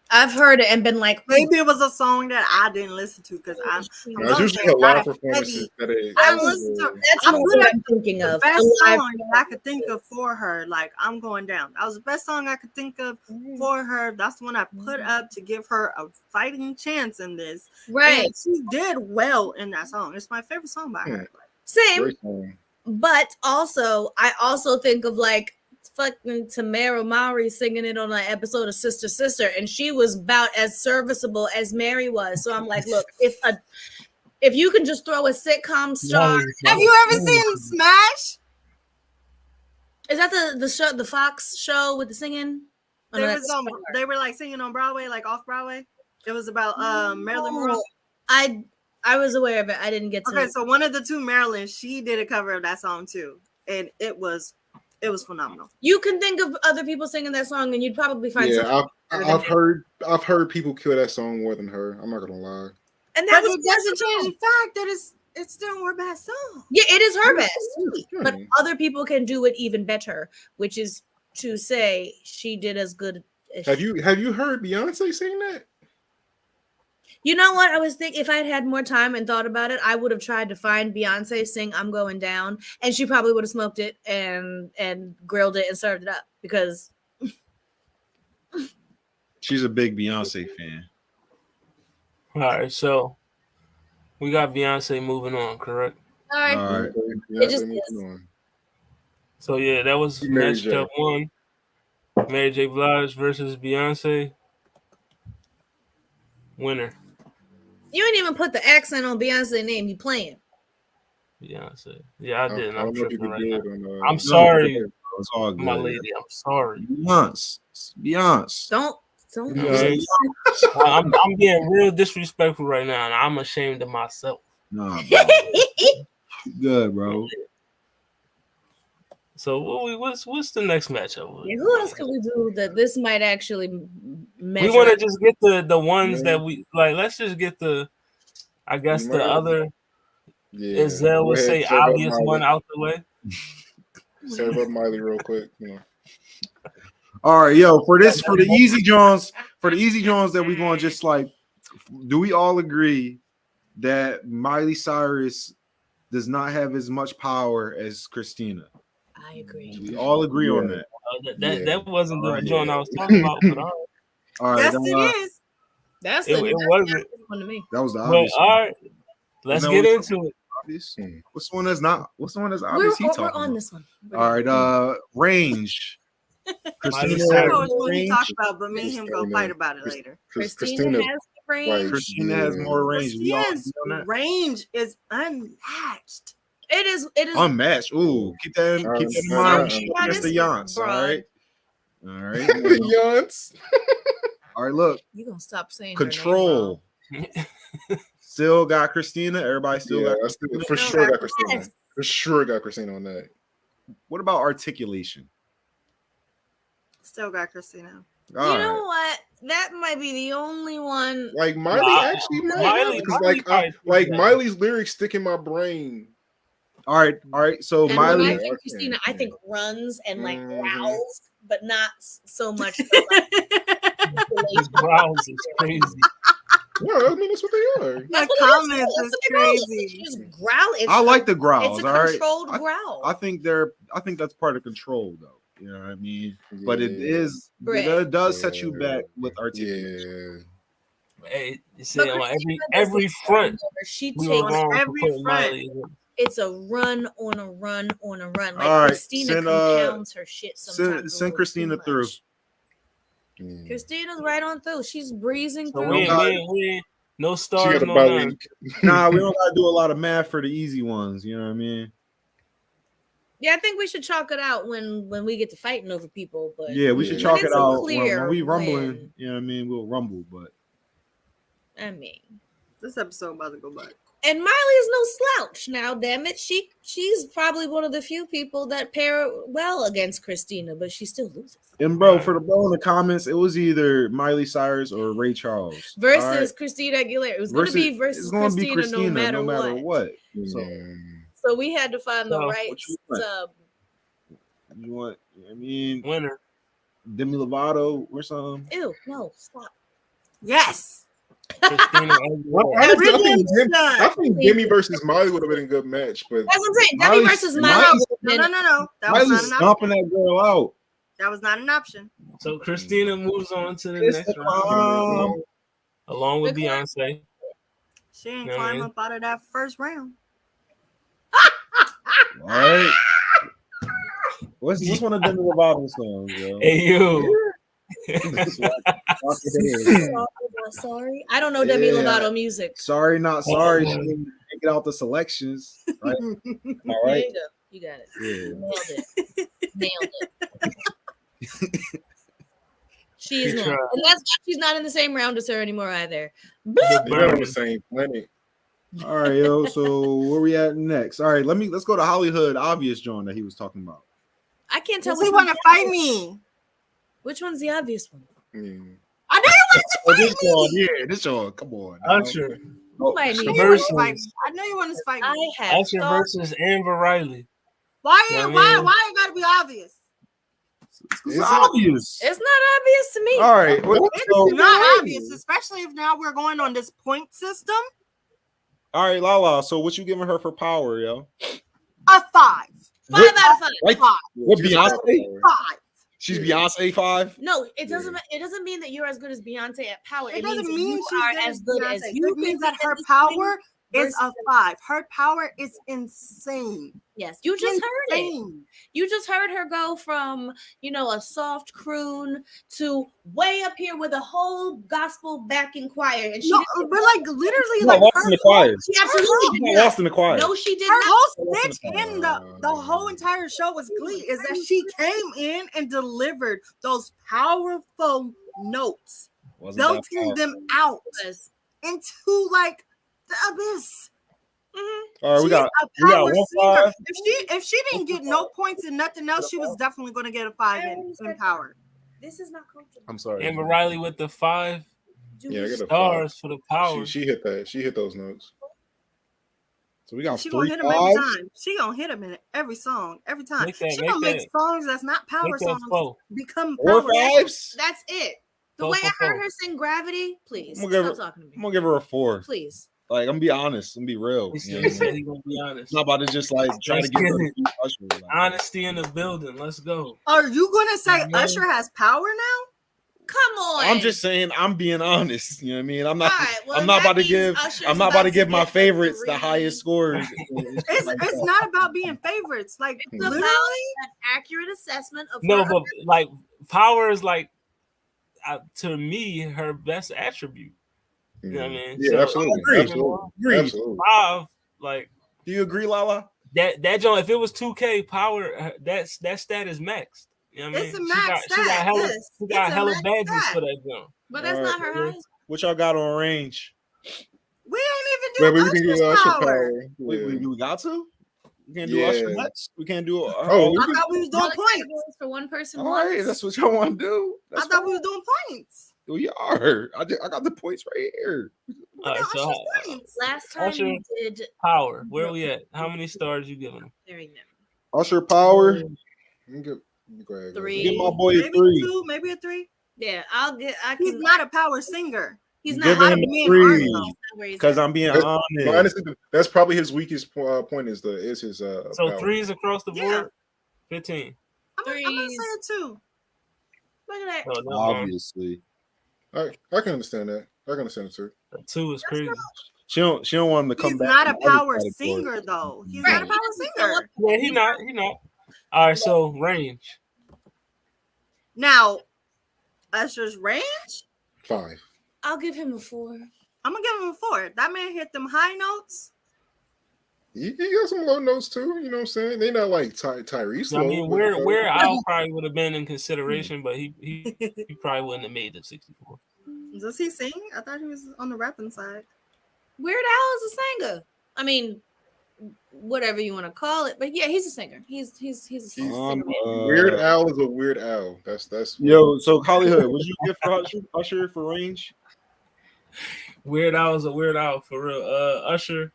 I've heard it and been like, Maybe it was a song that I didn't listen to because I'm. No, it's usually a lot of performances that I listened to. that's I not put what up I'm thinking the of. best The live- song that I could think of for her. Like I'm going down. That was the best song I could think of for her. That's the one I put up to give her a fighting chance in this. Right. And she did well in that song. It's my favorite song by her. Same. Great song. But also, I also think of like fucking Tamara Mowry singing it on an episode of Sister Sister, and she was about as serviceable as Mary was. So I'm like, look, if you can just throw a sitcom star, Have you ever seen Smash? is that the show, the Fox show with the singing? Oh, no, that's- They were like singing on Broadway, like off Broadway. It was about Marilyn Monroe. I was aware of it. I didn't get to. Okay, so one of the two Marilyn, she did a cover of that song too, and it was phenomenal. You can think of other people singing that song, and you'd probably find something. I've heard people kill that song more than her. I'm not gonna lie. And that But was it doesn't change the fact that it's still her best song. Yeah, it is her best. But Hmm. other people can do it even better, which is to say she did as good as Have you heard Beyonce sing that? You know what? I was thinking if I had more time and thought about it, I would have tried to find Beyonce sing I'm Going Down, and she probably would have smoked it and grilled it and served it up because She's a big Beyonce fan. All right, so We got Beyonce moving on, correct? All right. All right. Yeah, It just moving is. on. So yeah, that was Mary matchup J. 1. Mary J. Blige versus Beyonce. Winner, You ain't even put the accent on Beyonce name. You playing? Beyonce. Yeah, I didn't. I I'm don't know if tripping people right did now. on. I'm sorry, It's all good. my lady. I'm sorry. Beyonce. Don't. Yeah. I'm being real disrespectful right now, and I'm ashamed of myself. Nah, bro. Good, bro. So what's the next matchup? Yeah, who else can we do that this might actually measure? We want to just get the ones that we like. Let's just get I guess You the might- other, Yeah. as Zell Go would ahead, say, serve up obvious Miley. one out the way. Serve up Miley real quick. You know. All right, yo, for the easy Jones that we going to just like, do we all agree that Miley Cyrus does not have as much power as Christina? I agree. Do we all agree on that? That wasn't the Alright. joint I was talking about, but All right, Yes, it is. That's it wasn't. one to me. that was the But obvious. all right, let's Isn't get that into it. obvious. Hmm. What's the one that's not? What's the one that's We're obvious? on About? this one. All right, range. Christina, Cyrus. I has know which one you range. talk about, but me and him gonna fight about it later. Christina has the range. Christina has more range. We all Christina's agree on that? range is unmatched. It is Unmatched. Ooh, keep that in mind. She against the Yance. All right. All right. Yance. All right. Look, You gonna stop saying her name control. Still got Christina. Everybody still Yeah, got. I still, Christina. for sure got Christina. Yes. For sure got Christina on that. What about articulation? Still got Christina. All You know right. what? That might be the only one. Like Miley actually Miley because like Miley's lyrics stick in my brain. All right. All right. So And Miley. when I Okay. think Christina, I think runs and like Mhm. growls, but not so much. Like, His growls is crazy. Well, I mean that's what they are. The That's what comments that's is what they call it. crazy. It's just growl. It's I like the growls. It's a All right. controlled growl. I think that's part of control, though. You know what I mean? But it Yeah. is. Right. It does set you back with articulation. Yeah. Hey, you see, But on Christina every doesn't front, she we were takes wrong for every putting front. Miley in. it's a run on a run on a run. Like All right, Christina send, compounds her shit sometimes. send Christina through. Mm. Christina's right on through. She's breezing So through. we got- ain't no She stars, got a no bye none. week. Nah, we don't gotta do a lot of math for the easy ones. You know what I mean? Yeah, I think we should chalk it out when we get to fighting over people. But Yeah, we should Yeah. chalk But it it's a out clear when we rumbling. win. You know what I mean? We'll rumble, but I mean, This episode about to go back. and Miley is no slouch now. Damn it, she's probably one of the few people that pair well against Christina, but she still loses. and bro, for the bro in the comments, it was either Miley Cyrus or Ray Charles Versus all right? Christina Aguilera. It was going to be versus it's gonna be Christina, no matter what. So So we had to find the So, right what you want? sub. you want? I mean, Winner. Demi Lovato or something. Ew, no, stop. Yes. Christina I Aguilera. think Demi versus Miley would have been a good match, but That's what I'm saying. Demi Miley's- versus Miley's- Miley. No. That was not Miley's an option. stomping that girl out. That was not an option. So Christina moves on to the It's next the round, along with Beyonce. She ain't Yeah, climb man. up out of that first round. All right. What's one of Demi Lovato songs, yo? Hey you. Sorry, I don't know Demi Yeah. Lovato music. Sorry, not sorry. She didn't make it out the selections. Right? All There right. you go. You got it. Yeah. Nailed it. She's She not. tried. And that's why she's not in the same round as her anymore either. they're not on the same planet. All right, yo. So where we at next? All right, let's go to Hollywood. Obvious John that he was talking about. I can't tell Does he which want one's to the fight obvious. me? Which one's the obvious one? Mm. I know you wanted to Oh, fight this me. one, yeah, this one. Come on. now. Usher. Who might I need know to you wanted to Versus- fight me. I know you wanted to fight I me. have Usher thought versus Amber Riley. Why? Yeah, Why? man. Why it gotta be obvious? It's Is it? obvious. it's not obvious to me. All right. It's not obvious, especially if now we're going on this point system. All right, Lala. So what you giving her for power, yo? A 5. 5 out of 5. Like 5. what Beyonce? 5. She's Beyonce 5. No, it doesn't. It doesn't mean that you're as good as Beyonce at power. It means doesn't that mean you she's are good as good as Beyonce. you. It means can that be her at this power thing. is a 5. Her power is insane. Yes, you just heard it. Insane. You just heard her go from, a soft croon to way up here with a whole gospel backing choir. And she No, but like literally, She's like not lost in the choir. she absolutely She's not lost in the choir. No, she did her not. whole stitch in the whole entire show was Glee is that she came in and delivered those powerful notes, Wasn't that belting them powerful? out into like the abyss. All right, we She's got a power one singer. 5. If she didn't get no points and nothing else, she was definitely going to get a 5 in power. This is not comfortable. I'm sorry. Amber Riley with the 5 Yeah, I got a 5. stars for the power. She hit that. She hit those notes. So we got She 3 gonna hit them every 5s. time. She gonna hit them in every song, every time. Make that- She make gonna make that- songs that's not power Make that songs 4. become 4 power. 5s. That's it. The Go way for I heard 4. her sing Gravity, please I'm gonna give stop talking to me. I'm gonna give her a 4. Please. Like, I'm gonna be honest. I'm gonna be real. He You know said, what I he said mean? he gonna be honest. I'm not about to just like try to get her to beat Usher. Like, Honesty in the building. Let's go. Are you gonna say No. Usher has power now? Come on. I'm just saying I'm being honest. You know what I mean? I'm not. All right, well, I'm not that about to means give. Usher's I'm not about to give my get the favorites the 3. highest scores. It's not about being favorites. Like It's about literally, an accurate assessment of No, her. but like power is like to me her best attribute. You know what I mean? Yeah, So, absolutely. Agreed. Absolutely. Absolutely. 5, like Do you agree, Lala? that joint. If it was 2K power, that stat is maxed. You know what I mean? it's a max She got stat. hella, Yes, she got it's a hella max badges stat. for that joint. But that's not her highest. What y'all got on range? We ain't Yeah, even but doing we can Usher's do Usher power. power. Wait, Yeah. we got to? We can't do Yeah. Usher next. We can't do. Oh, I thought we was doing All the points. categories for one person. all right, once. that's what y'all want to do. I That's thought we fine. was doing points. We are. I got the points right here. All right, so Usher's points. Last time Usher. we did. power. Where we at? How many stars you giving him? There you go. Usher power. Let me go ahead. 3. Give my boy a Maybe 3. 2, maybe a 3. Yeah, I He's can. not a power singer. He's Give not. him me a and Arno. 3 Where he's because at. I'm being That's- honest. Well, honestly, that's probably his weakest point is his So power. 3s across the Yeah. board. 15. I'm gonna Threes. say a 2. Look at that. No, no, Obviously, I can understand that. I can understand it too. 2 is crazy. she don't want him to come He's back. not a in the other power category. singer though. He's Right. not a power singer. Yeah, he not. All right, so range. Now, Usher's range, 5. I'll give him a 4. I'm gonna give him a 4. That man hit them high notes. He got some low notes too. You know what I'm saying? They not like Tyrese. I mean, low, but, where Al probably would have been in consideration, but he probably wouldn't have made the 64. Does he sing? I thought he was on the rapping side. Weird Al is a singer. I mean, whatever you want to call it, but yeah, he's a singer. He's a singer. Weird Al is a Weird Al. That's Yo, so Hollywood, would you give for Usher for range? Weird Al is a Weird Al for real. Usher,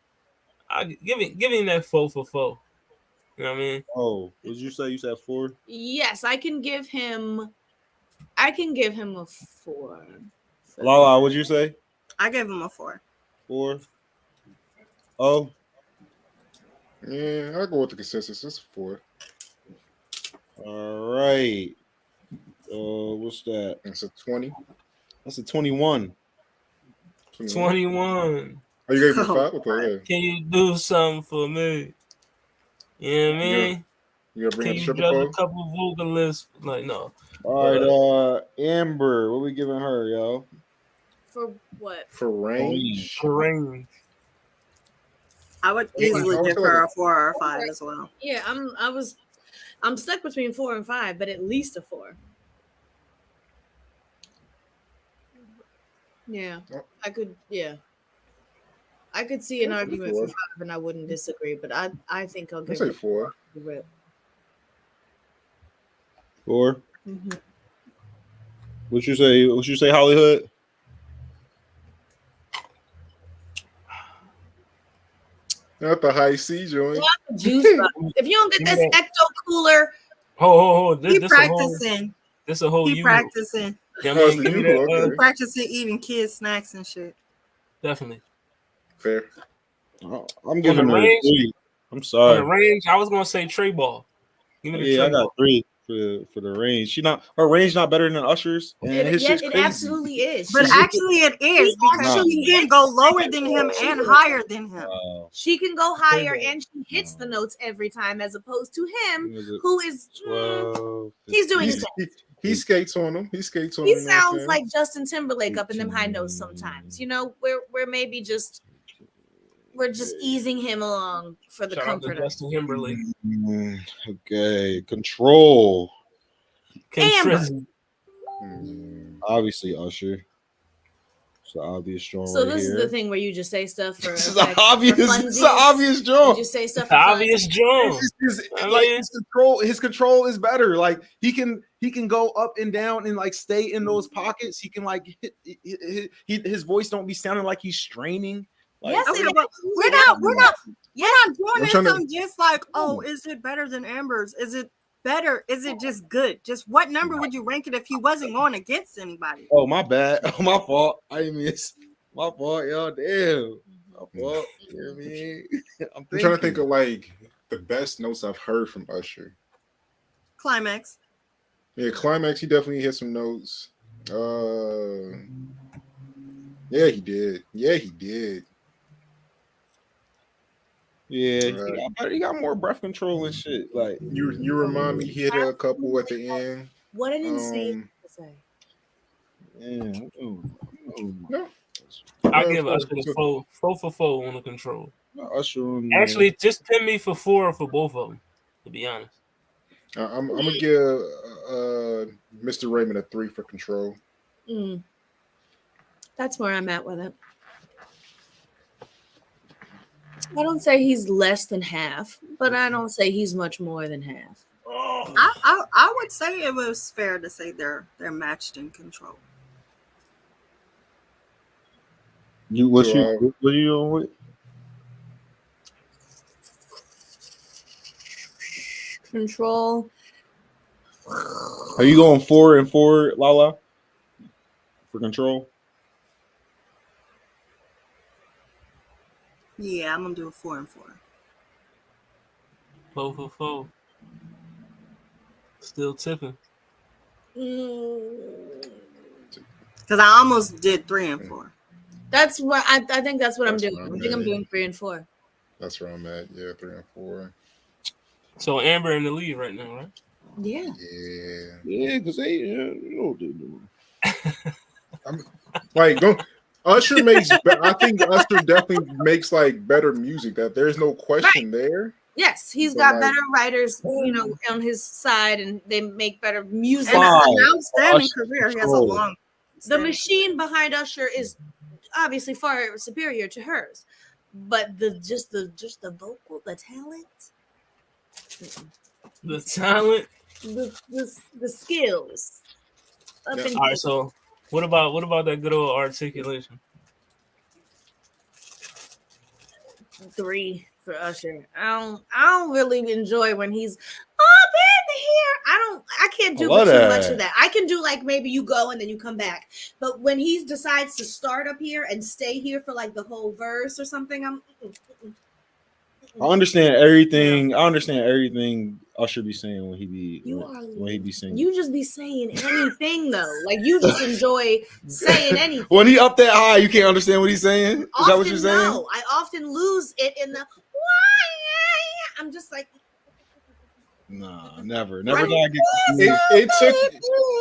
I give him that 4 for 4. You know what I mean? Oh, would you say you said 4? Yes, I can give him a 4. Lala, what'd you say? I gave him a 4. 4. Oh, Yeah, I'll go with the consensus. It's 4. all right. What's that? It's a 20. That's a 21. 21. Oh, you gave him a Oh, 5? Okay, yeah. Can you do something for me? You know what I mean? You gotta bring Can in you triple judge a pole? couple vocalists? Like, no. All right, Amber, what we giving her, yo? For what? For range. Range. I would Yeah, easily I give was her a 4 or a 5 as well. Yeah, I'm stuck between 4 and 5, but at least a 4. Yeah, I could see an I'll say argument 4. for 5 and I wouldn't disagree, but I think I'll I'll give say it 4. a rip. 4. Mhm. What you say? What you say, Hollywood? Not the high C joint. Juice box. If you don't get this ecto cooler, Hold. He This practicing. a whole He unit. practicing. You Oh, know what it's I the mean? Give me Yoo-hoo, that, okay. Practicing eating kids' snacks and shit. definitely. Fair. I'm giving her a range? 3. I'm On the sorry. range, I was gonna say Trey Ball. Give me the Yeah, Trey I got Ball. 3. for the range. Her range not better than Usher's, and his shit's it crazy. absolutely is. But actually, it is because she can go lower than him and higher than him. She can go higher and she hits the notes every time, as opposed to him, who is 12, he's doing his best. He skates on them. He skates on He them. you know what I'm sounds saying? like Justin Timberlake up in them high notes sometimes. You know, we're maybe just we're just easing him along for the Shout out to comfort. Justin Timberlake. Okay, Control. Amber. Obviously, Usher. It's an obvious strong. So right this here. is the thing where you just say stuff for This is effect, obvious. for It's an obvious You joke. just say stuff It's for fun. obvious Joe. His control is better. Like he can go up and down and like stay in those pockets. He can like his voice don't be sounding like he's straining. Like, Yes, Okay, it but is. we're not I'm doing trying this to- on just like, oh, is it better than Amber's? Is it better? Is it just good? Just what number would you rank it if he wasn't going against anybody? oh my bad. Oh my fault. I miss my fault, y'all. Damn. My fault. You know what I mean? I'm trying to think of like the best notes I've heard from Usher. Climax. Yeah, Climax, he definitely hit some notes. Yeah, he did. Yeah, he got more breath control and shit. Like You remind me, he hit a couple at the end. What an insane to say. No. I give Usher the 4 for 4 on the Control. Usher. Actually, just pin me for 4 for both of them. To be honest, I'm gonna give Mr. Raymond a 3 for Control. That's where I'm at with it. I don't say he's less than half, but I don't say he's much more than half. I would say it was fair to say they're matched in Control. What you on with? Control. Are you going 4 and 4, Lala? For Control? Yeah, I'm gonna do a 4 and 4. 4 for 4. Still tipping. Because I almost did 3 and 4. That's what I think. That's what I'm That's doing. what I I'm think I'm at. doing 3 and 4. That's where I'm at. Yeah, 3 and 4. So Amber in the lead right now, right? Yeah. Yeah, because you know what they're doing. Like, don't Usher makes. I think Usher definitely makes like better music. That there's no question there. Yes, he's But, got like- better writers, on his side, and they make better music. And Wow. an outstanding Usher career. He has a Control. long. The machine behind Usher is obviously far superior to hers, but the vocal, the talent, The talent. the skills. Up Yeah. in All right. So what about that good old articulation? 3 for Usher. I don't really enjoy when he's up in here. I can't do I love too much that. of that. I can do like maybe you go and then you come back. But when he decides to start up here and stay here for like the whole verse or something, I understand everything. I understand everything Usher be saying when he be singing. You just be saying anything though. Like you just enjoy saying anything. When he up that high, you can't understand what he's saying. Is that what you're saying? No, I often lose it in the why. I'm just like, Nah, never. Right. Never gonna get.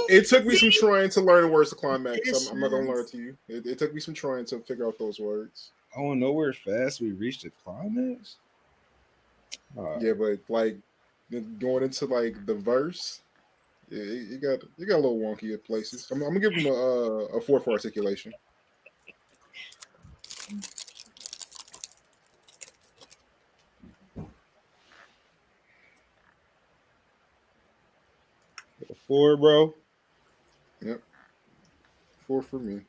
It took me some trying to learn the words to Climax. I'm not gonna learn it to you. It took me some trying to figure out those words. I want to know where fast we reached the climax. Yeah, but like going into like the verse, it got a little wonky at places. I'm gonna give him a 4 for articulation. A 4, bro. Yep, 4 for me.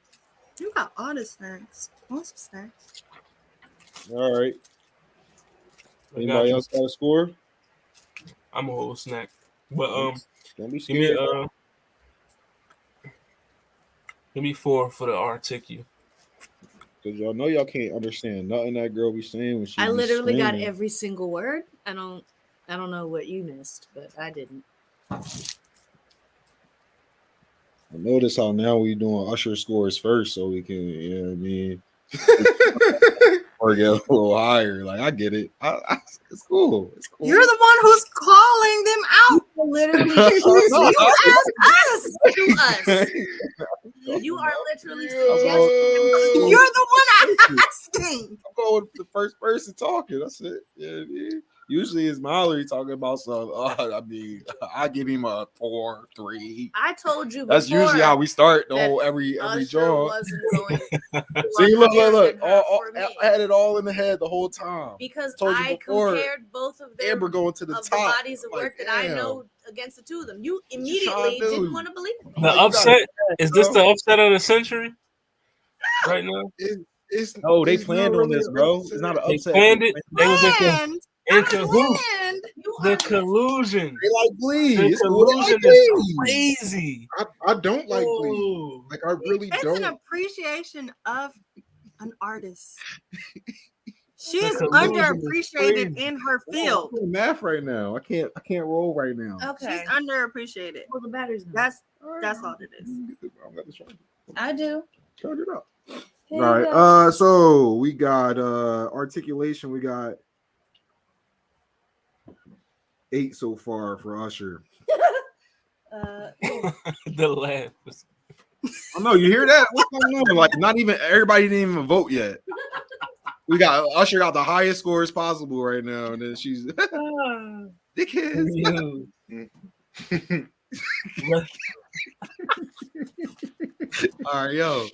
You got all the snacks. What's the snacks? All right. I got Anybody you. else got a score? I'm a whole snack. But Don't be give me scared. give me 4 for the articulate. Cause y'all know y'all can't understand nothing that girl be saying when she. I be literally got screaming. every single word. I don't know what you missed, but I didn't. Notice how now we doing Usher scores first, so we can, you know what I mean, or get a little higher. Like I get it. It's cool. It's cool. You're the one who's calling them out. Literally, You asked us. to us. You are literally suggesting. You're the one asking. I'm going with the first person talking. That's it. Yeah, man. Usually it's Miley talking about some. I mean, I give him a 4, 3. I told you. That's usually how we start the that whole every Usher job. wasn't going. See, look. For me. I had it all in the head the whole time. Because Told you I before, compared both of them Amber going to the of top. the bodies of work Like, that I damn. know against the two of them. You you trying immediately to do? didn't want to believe it. The upset is this the upset of the century right now? It's No, they it's planned not on really this, an bro. upset. It's not an They upset. planned it. They was And in cahoots. and The collusion. They like Blige. The It's cool. They like collusion is Blige. crazy. I don't like Blige. Ooh. Like I really it's don't. an appreciation of an artist. She The is collusion is underappreciated crazy. in her I'm field. doing math right now. I can't roll right now. Okay. She's underappreciated. Well, the battery's not. That's all it is. I'm gonna charge it. I do. Charge it up. Here All you right. go. So we got articulation. We got 8 so far for Usher. The laugh. I know you hear that. What's going on? Like, not even everybody didn't even vote yet. We got Usher got the highest scores possible right now, and then she's dickheads. All right, yo.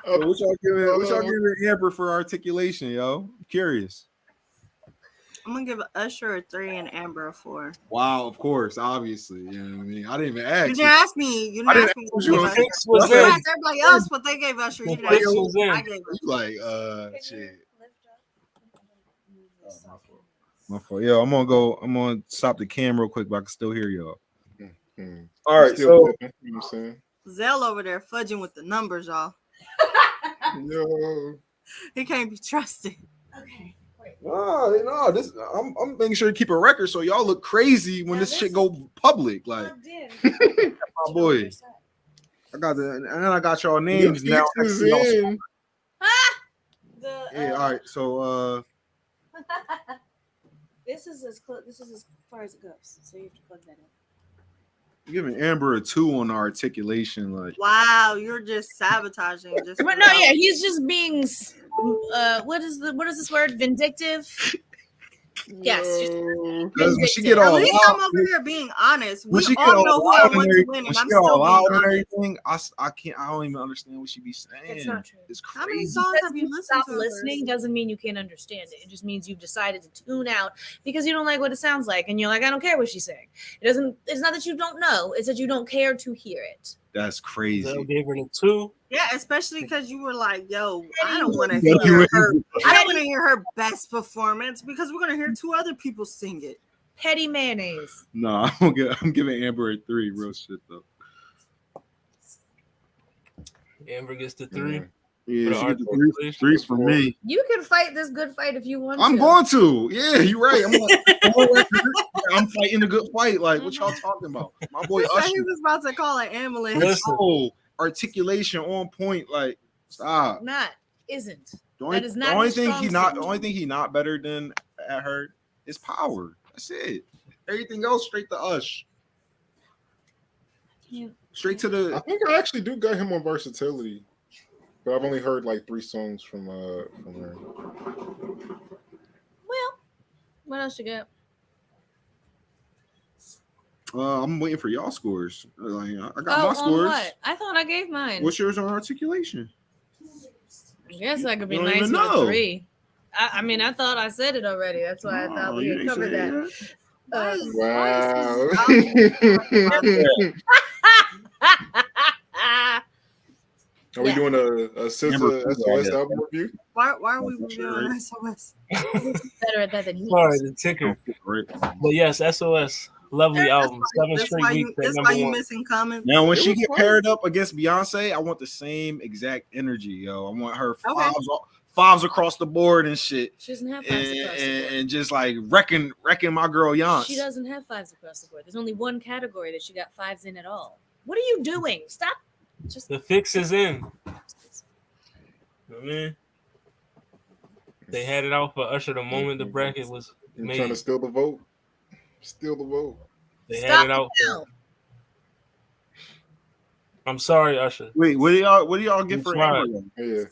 So what y'all giving Amber for articulation, yo? I'm curious. I'm gonna give Usher a 3 and Amber a 4. Wow, of course, obviously. You know what I mean? I didn't even ask. You didn't ask me. You I didn't didn't ask me. ask What you. you gave Six Usher. was You in. asked everybody else what they gave Usher. You didn't ask Six me. was in. I gave Usher. Like, shit. My fault. Yo, I'm gonna stop the cam real quick, but I can still hear y'all. Mm. All right, Still so living, you know what I'm saying? Zell over there fudging with the numbers, y'all. Yo. He can't be trusted. Okay. Wait. no, this I'm making sure to keep a record so y'all look crazy when Now this shit this- go public. Like, Plugged in. my boy, I got and then I got y'all names now. This is in. Yeah, all right. So This is as far as it goes. So you have to plug that in. giving Amber a 2 on the articulation. Like, Wow, you're just sabotaging. Just But no, yeah, he's just being what is this word? Vindictive? Yes. Yo. because when she Vindictive. get At all least loud, I'm over here being honest. when We she get all all know who I loud and want to everything, win, when and she I'm get all still loud being and honest. everything, I can't. I don't even understand what she be saying. It's not true. It's How many crazy. songs Because have you you listened stop to? listening doesn't mean you can't understand it. It just means you've decided to tune out because you don't like what it sounds like, and you're like, I don't care what she's saying. It doesn't. It's not that you don't know. It's that you don't care to hear it. That's crazy. Zell gave her the 2. Yeah, especially because you were like, "Yo, I don't want to Yeah, you hear were- her. I don't want to hear her best performance because we're gonna hear 2 other people sing it." Petty mayonnaise. No, I'm giving Amber a 3. Real shit though. Amber gets the 3. Mm. Yeah, For she the get the articulation. 3s for me. You can fight this good fight if you want I'm to. going to. Yeah, you're right. I'm fighting a good fight. Like, what y'all talking about? My boy He said Usher. he was about to call an ambulance. Listen. Oh, articulation on point. Like, stop. Not isn't. The only, That is the not only his thing strong he not suit. the only thing he not better than at her is power. That's it. Everything else straight to Ush. Yeah. Straight to I the think I actually do got him on versatility, but I've only heard like 3 songs from her. Well, what else you got? I'm waiting for y'all scores. Like, I got my on scores. what? I thought I gave mine. What's yours on articulation? I guess I could be You don't nice even with a know. 3. I mean, I thought I said it already. That's why I thought we you had ain't covered say that. it. Wow. Are we doing a SZA SOS album review? Why are we doing SOS? Better at that than he Sorry, is. the ticker. Right. But yes, SOS. Lovely album. 7 straight weeks at That's why number you 1. missing comments. Now, when It she was get fun. paired up against Beyonce, I want the same exact energy, yo. I want her fives across the board and shit. She doesn't have fives across the board. And just like wrecking my girl Yance. She doesn't have fives across the board. There's only one category that she got fives in at all. What are you doing? Stop. Just The fix is in. I mean, they had it out for Usher the moment the bracket was You made. trying to steal the vote? Steal the vote. They stop had it out. now. I'm sorry, Usher. Wait, what do y'all get It's for fine. Amber? Yeah.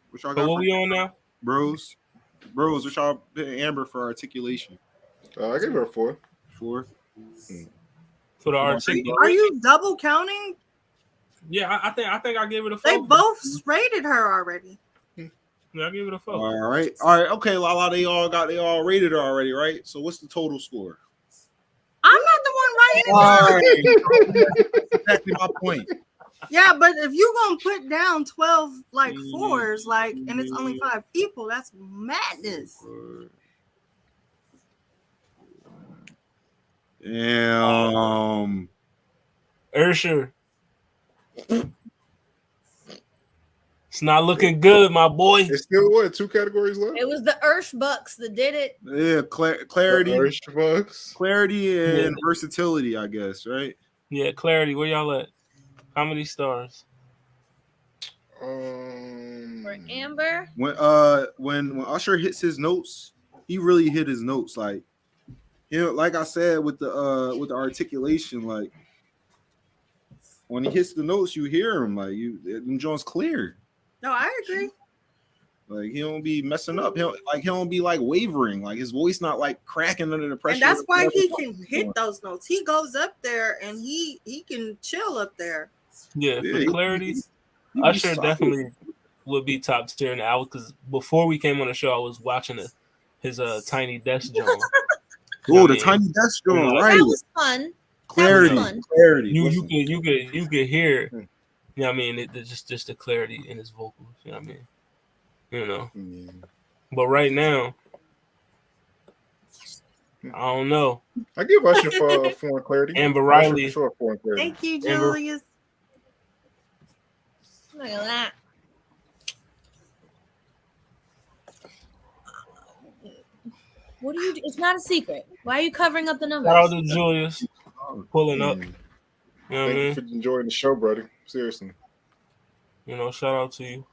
What y'all So got what for we on now? bros? What y'all put Amber for articulation? I gave her a 4. 4. For the articulation? Are you double counting? Yeah, I think I gave it a 4. They both rated her already. Yeah, I gave it a 4. All right, okay, Lala, they all rated her already, right? So what's the total score? I'm not the one rating her. That's exactly my point. Yeah, but if you gonna put down 12 like fours, like, and it's only 5 people, that's madness. Damn. Usher. It's not looking good, my boy. It's still what? 2 categories left? It was the Ursh Bucks that did it. Yeah, clarity, The Ursh Bucks. clarity, and versatility, I guess, right? Yeah, clarity. Where y'all at? How many stars? For Amber, When Usher hits his notes, he really hit his notes. Like, you know, like I said with the articulation, like when he hits the notes, you hear him. Like them joints clear. No, I agree. Like he don't be messing up. He don't be like wavering. Like his voice not like cracking under the pressure. And that's why he can hit those notes. He goes up there and he can chill up there. Yeah, for Yeah, clarity, he be Usher solid. definitely would be top tier now because before we came on the show, I was watching his Tiny Desk joint. Oh, the tiny desk joint, right? that was fun. Clarity, fun. clarity. You Listen. could hear, you know what I mean, just the clarity in his vocals, you know what I mean? You know. Yeah. But right now, I don't know. I give Usher for foreign clarity. Amber Usher Riley. for sure, foreign clarity. Thank you, Amber. Julius. Look at that. What do you do? It's not a secret. Why are you covering up the numbers? Shout out to Julius pulling up. Yeah. You know what I Thank you mean? for enjoying the show, brother. Seriously. You know, shout out to you.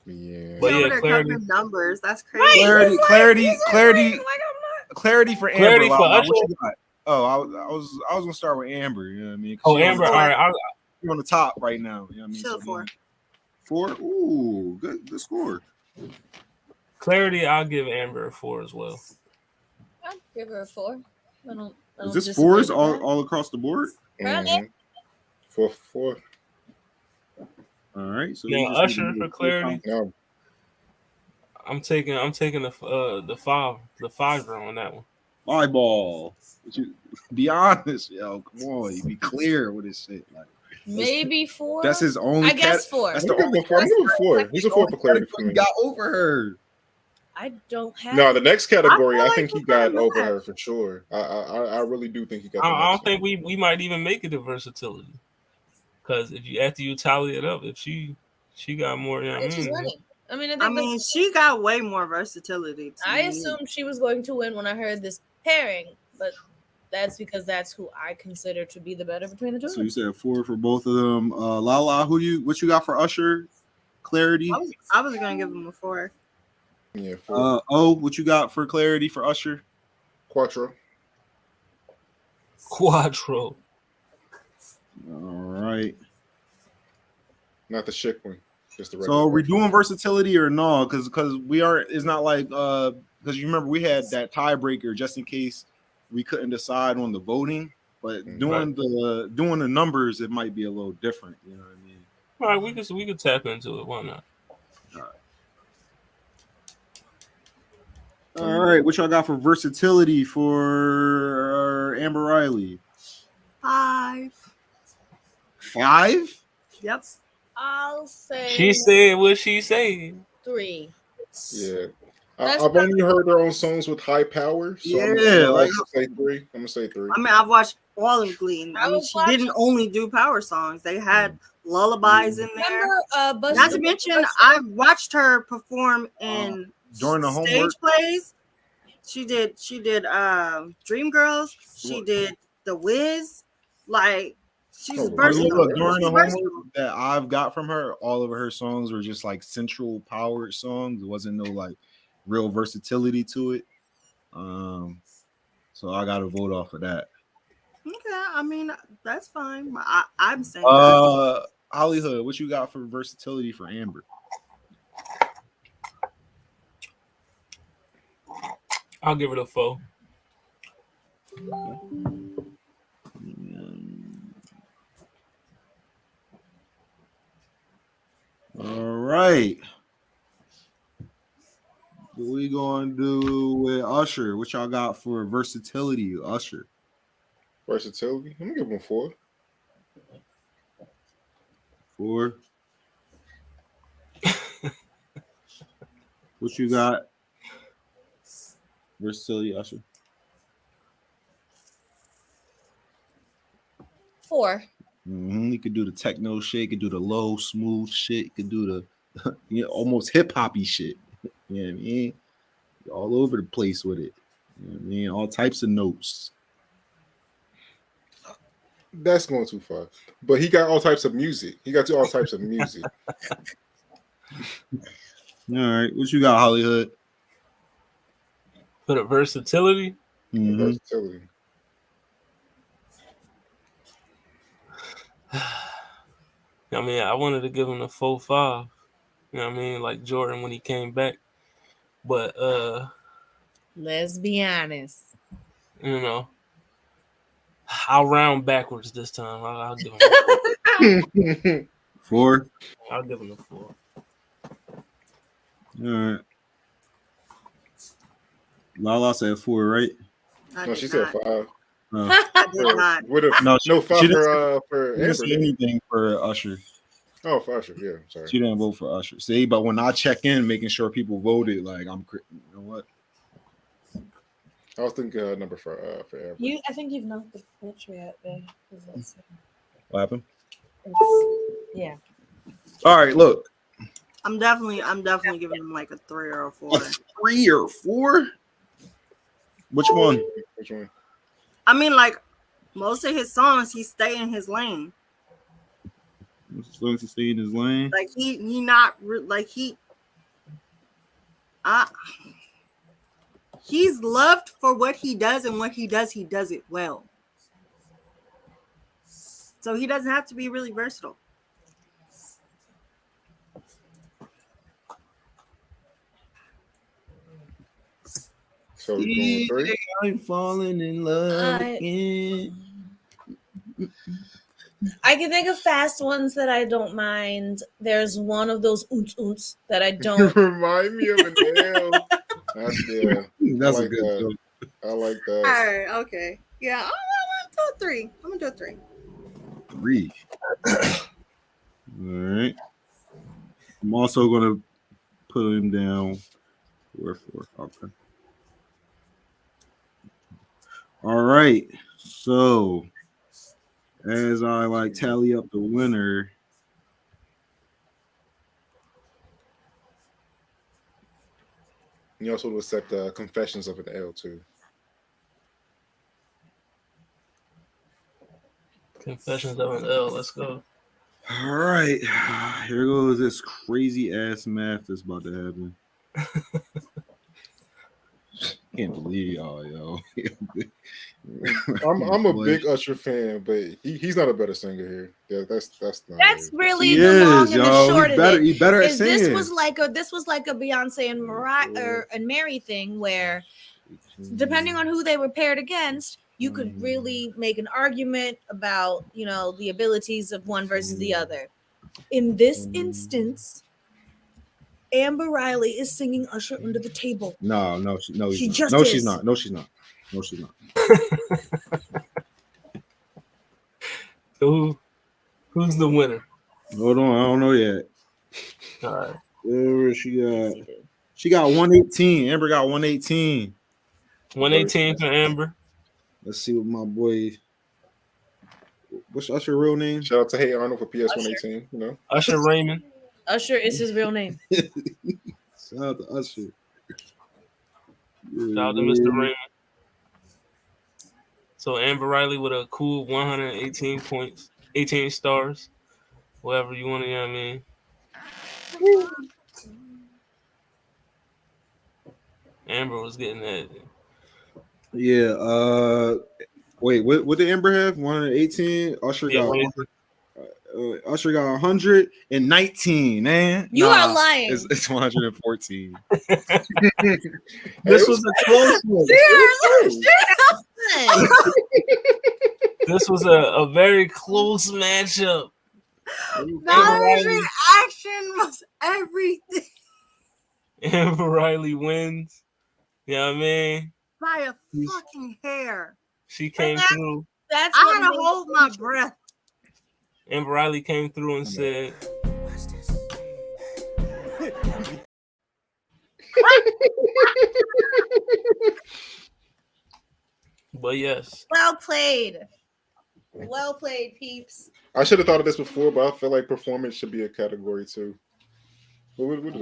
Yeah. But Over yeah, there clarity. covering numbers. That's crazy. Clarity, clarity, clarity, Like, I'm clarity for Amber. Clarity for Lala, Usher? what you got? Oh, I was gonna start with Amber. You know what I mean? 'Cause Oh, she's Amber. on All right. you're on the top right now. You know what I mean? Chill So, 4. 4. Ooh, good score. Clarity, I'll give Amber a 4 as well. I'll give her a 4. I don't Is this disagree 4s with all, that. all across the board? Mhm. 4. All right. So Now, you just Usher need to for do clarity. No. I'm taking the 5 girl on that one. eyeball. Be honest, yo. Come on, you be clear with this shit. Like Maybe 4. that's his only. I guess 4. That's I'm the giving only. him a 4. He's a 4 for clarity for He me. got over her. I don't have. No, the next category, I I feel think like he got we're over gonna her for sure. I really do think he got. I the don't next think one. we might even make it a versatility. Because if you after you tally it up, if she got more, you know I what I think she's mean? winning. I mean, I think I mean, she got way more versatility. To I me. assumed she was going to win when I heard this pairing, but that's because that's who I consider to be the better between the two. So you said 4 for both of them. Lala, what you got for Usher? Clarity. I was gonna give him a 4. Yeah, 4. What you got for Clarity for Usher? Quattro. Quattro. All right. Not the chick one. Just the So regular. are we doing versatility or no? Because we are. It's not like because you remember we had that tiebreaker just in case we couldn't decide on the voting. But doing the numbers, it might be a little different. You know what I mean? All right, we could tap into it. Why not? All right. What y'all got for versatility for Amber Riley? 5. 5? Yep. I'll say She said what she said. 3. Yeah. That's I've only heard her own songs with high power. So I'm gonna say 3. I'm gonna say 3. I mean, I've watched all of Glee. I I mean, was she didn't watching- only do power songs. They had lullabies in there. Remember, Not to mention, I watched her perform in during the stage homework plays. She did Dreamgirls. She did The Wiz. Like she's versatile. Look, during the She's versatile. homework that I've got from her, all of her songs were just like central powered songs. There wasn't no like real versatility to it. So I got to vote off of that. Okay, I mean that's fine. I'm saying. Hollywood, what you got for versatility for Amber? I'll give it a 4. All right. What we gonna do with Usher? What y'all got for versatility, Usher? Versatility. Let me give him 4. 4. What you got? Versatility, Usher. 4. He could do the techno shit. He could do the low, smooth shit. He could do the almost hip hoppy shit. You know what I mean? All over the place with it. You know what I mean? All types of notes. That's going too far. But he got all types of music. He got all types of music. All right. What you got, Hollywood? For the versatility? Versatility. I mean, I wanted to give him a 4-5. You know what I mean? Like Jordan when he came back. But Let's be honest. you know, I'll round backwards this time. I'll give him 4. I'll give him a 4. All right. Lala said 4, right? No, she said 5. I did not. With a, No, no 5 she for didn't say Amber. anything for Usher. Oh, for Usher. Yeah, sorry. She didn't vote for Usher. See, but when I check in, making sure people voted, like you know what? I was thinking number for Amber. I think you've knocked the picture out there. What happened? Yeah. All right, look. I'm definitely giving him like a 3 or a 4. A 3 or 4? Which one? Which one? I mean, like most of his songs, he stay in his lane. As long as he stay in his lane. Like he not like he. He's loved for what he does, and what he does it well. So he doesn't have to be really versatile. So we're going 3. I'm falling in love again. I can think of fast ones that I don't mind. There's one of those oons that I don't. Remind me of an L. That's I a like good that. joke. I like All that. right, okay, yeah, I'm gonna do a 3. I'm gonna do a 3. 3. All right. I'm also gonna put him down. 4. Okay. All right. So as I tally up the winner, You also accept Confessions of an L too. Confessions of an L. Let's go. all right, here goes this crazy ass math that's about to happen. Can't believe y'all, yo. I'm a big Usher fan, but he's not a better singer here. Yeah, that's not. That's really He the long is, and the yo. short of it. He better at Is this singing. was like a Beyonce and Mariah and Mary thing where, depending on who they were paired against, you could really make an argument about the abilities of one versus the other. In this instance, Amber Riley is singing Usher under the table. She's not. So who's the winner? Hold on, I don't know yet. All right. Where she got? She got 118. Amber got 118. 118 for Amber. Let's see what my boy What's Usher real name? Shout out to Hey Arnold for PS118. You know, Usher Raymond. Usher is his real name. Shout out to Usher. Shout out to Mr. Raymond. So Amber Riley with a cool 118 points, 18 stars, whatever you want to, you know what I mean? Amber was getting that. Yeah. Wait. What did Amber have? 118. Usher Yeah, got. Usher got 119. Man, You are lying. It's 114. This was a close one. This was a very close matchup. Knowledge action was everything. Amber Riley wins. You know what I mean? By a fucking hair. She came through. That's I had to hold my breath. Amber Riley came through and said, but yes. Well played. Well played, peeps. I should have thought of this before, but I feel like performance should be a category too. What did that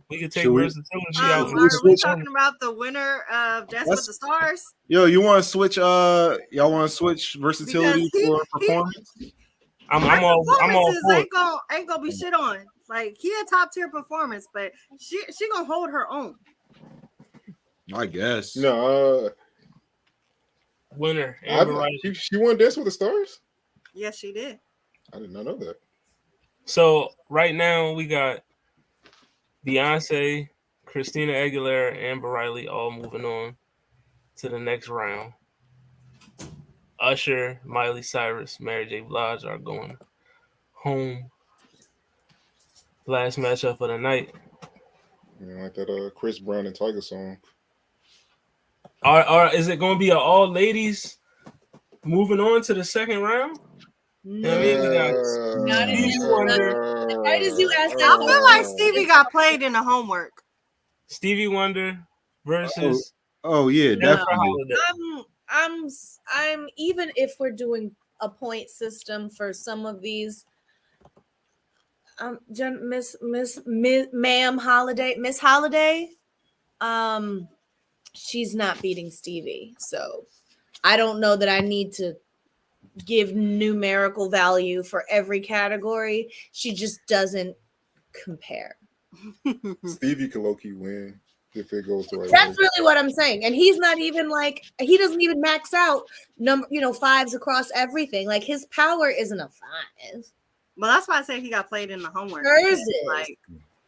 We could take Should we- versatility Are out. we talking about the winner of Dance with the Stars? Yo, you want to switch? Y'all want to switch versatility Because for performance? I'm all Performances for it. ain't gonna be shit on. Like he a top tier performance, but she gonna hold her own. I guess. No, Winner. Amber Riley. she won Dance with the Stars. Yes, she did. I did not know that. So right now we got Beyonce, Christina Aguilera, Amber Riley all moving on to the next round. Usher, Miley Cyrus, Mary J. Blige are going home. Last matchup of the night. Yeah, like that Chris Brown and Tiger song. Is it going to be an all ladies moving on to the second round? No. I mean, we got Not as Stevie you- Wonder. Right as you asked I that feel like Stevie got played in the homework. Stevie Wonder versus Oh yeah, Jennifer definitely. Holiday. I'm even if we're doing a point system for some of these, Miss Holiday, she's not beating Stevie, so I don't know that I need to give numerical value for every category. She just doesn't compare. Stevie could low-key win if it goes the right That's way. really what I'm saying. And he's not even like, he doesn't even max out fives across everything. Like his power isn't a 5. Well, that's why I say he got played in the homework. Hers Because,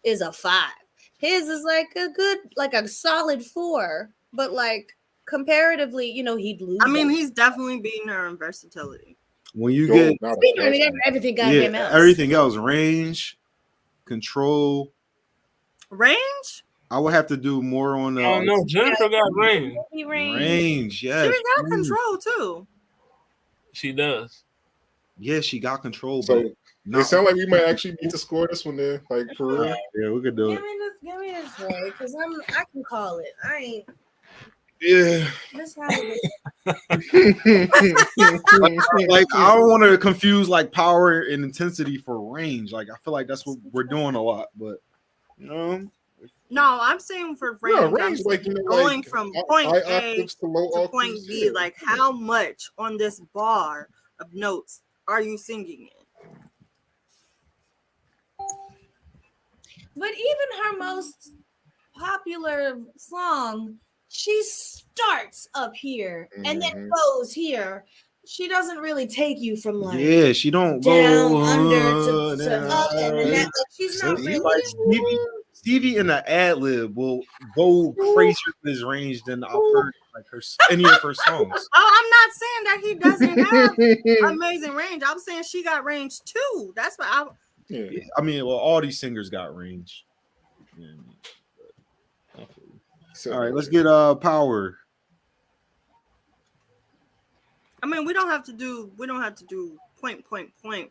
is a 5. His is like a good, like a solid 4. But like comparatively, he'd lose. I mean, he's definitely beating her in versatility. When you No, get not a everything goddamn else. everything else, range, control. Range? I would have to do more on the Oh no, Jennifer got range. range. Yes, She got control too. She does. Yeah, she got control. So but it sounds like we might actually need to score this one there, like for real. yeah, we could do Give it. me this way, because I can call it. I ain't. Yeah, This how it like I don't want to confuse like power and intensity for range. Like I feel like that's what we're doing a lot, but No, I'm saying for range. No, I'm range, saying like going like, from high point A octaves to low to point octaves, B, yeah. like how much on this bar of notes are you singing in? But even her most popular song, she starts up here and then goes here. She doesn't really take you from like yeah, she don't down, go under to down. up, and then that. Like, she's not Stevie, really. like, Stevie in the ad lib will go crazier in his range than I've heard like any of her songs. Oh, I'm not saying that he doesn't have amazing range. I'm saying she got range too. That's what I. Yeah. I mean, well, all these singers got range. Yeah, So, all right, let's get power. I mean, we don't have to do point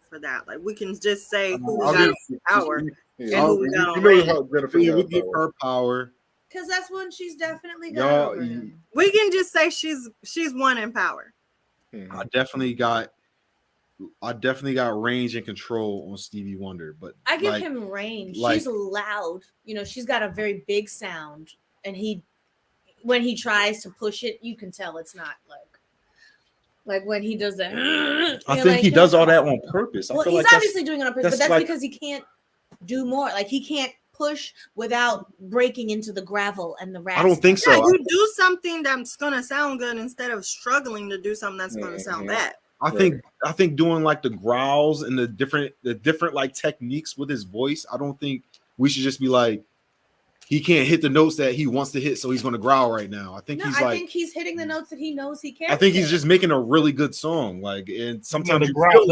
for that. Like we can just say who we I'll got give- power. yeah, And who we got on you know range. how Jennifer Yeah, we got give power. her power. Because that's when she's definitely got Y'all, over him. We can just say she's one in power. I definitely got range and control on Stevie Wonder, but I give like, him range. like- She's loud. You know, she's got a very big sound, and when he tries to push it, you can tell it's not like when he does that. I think he does all that on purpose. I Well, feel he's like obviously doing it on purpose, but that's that's like- because he can't do more. Like he can't push without breaking into the gravel and the rasp. I don't think so. Yeah, you do something that's gonna sound good instead of struggling to do something that's gonna sound bad. I think doing like the growls and the different like techniques with his voice. I don't think we should just be like, he can't hit the notes that he wants to hit, so he's going to growl right now. I think I think he's hitting the notes that he knows he can. I think he's just making a really good song. Like, and sometimes the growl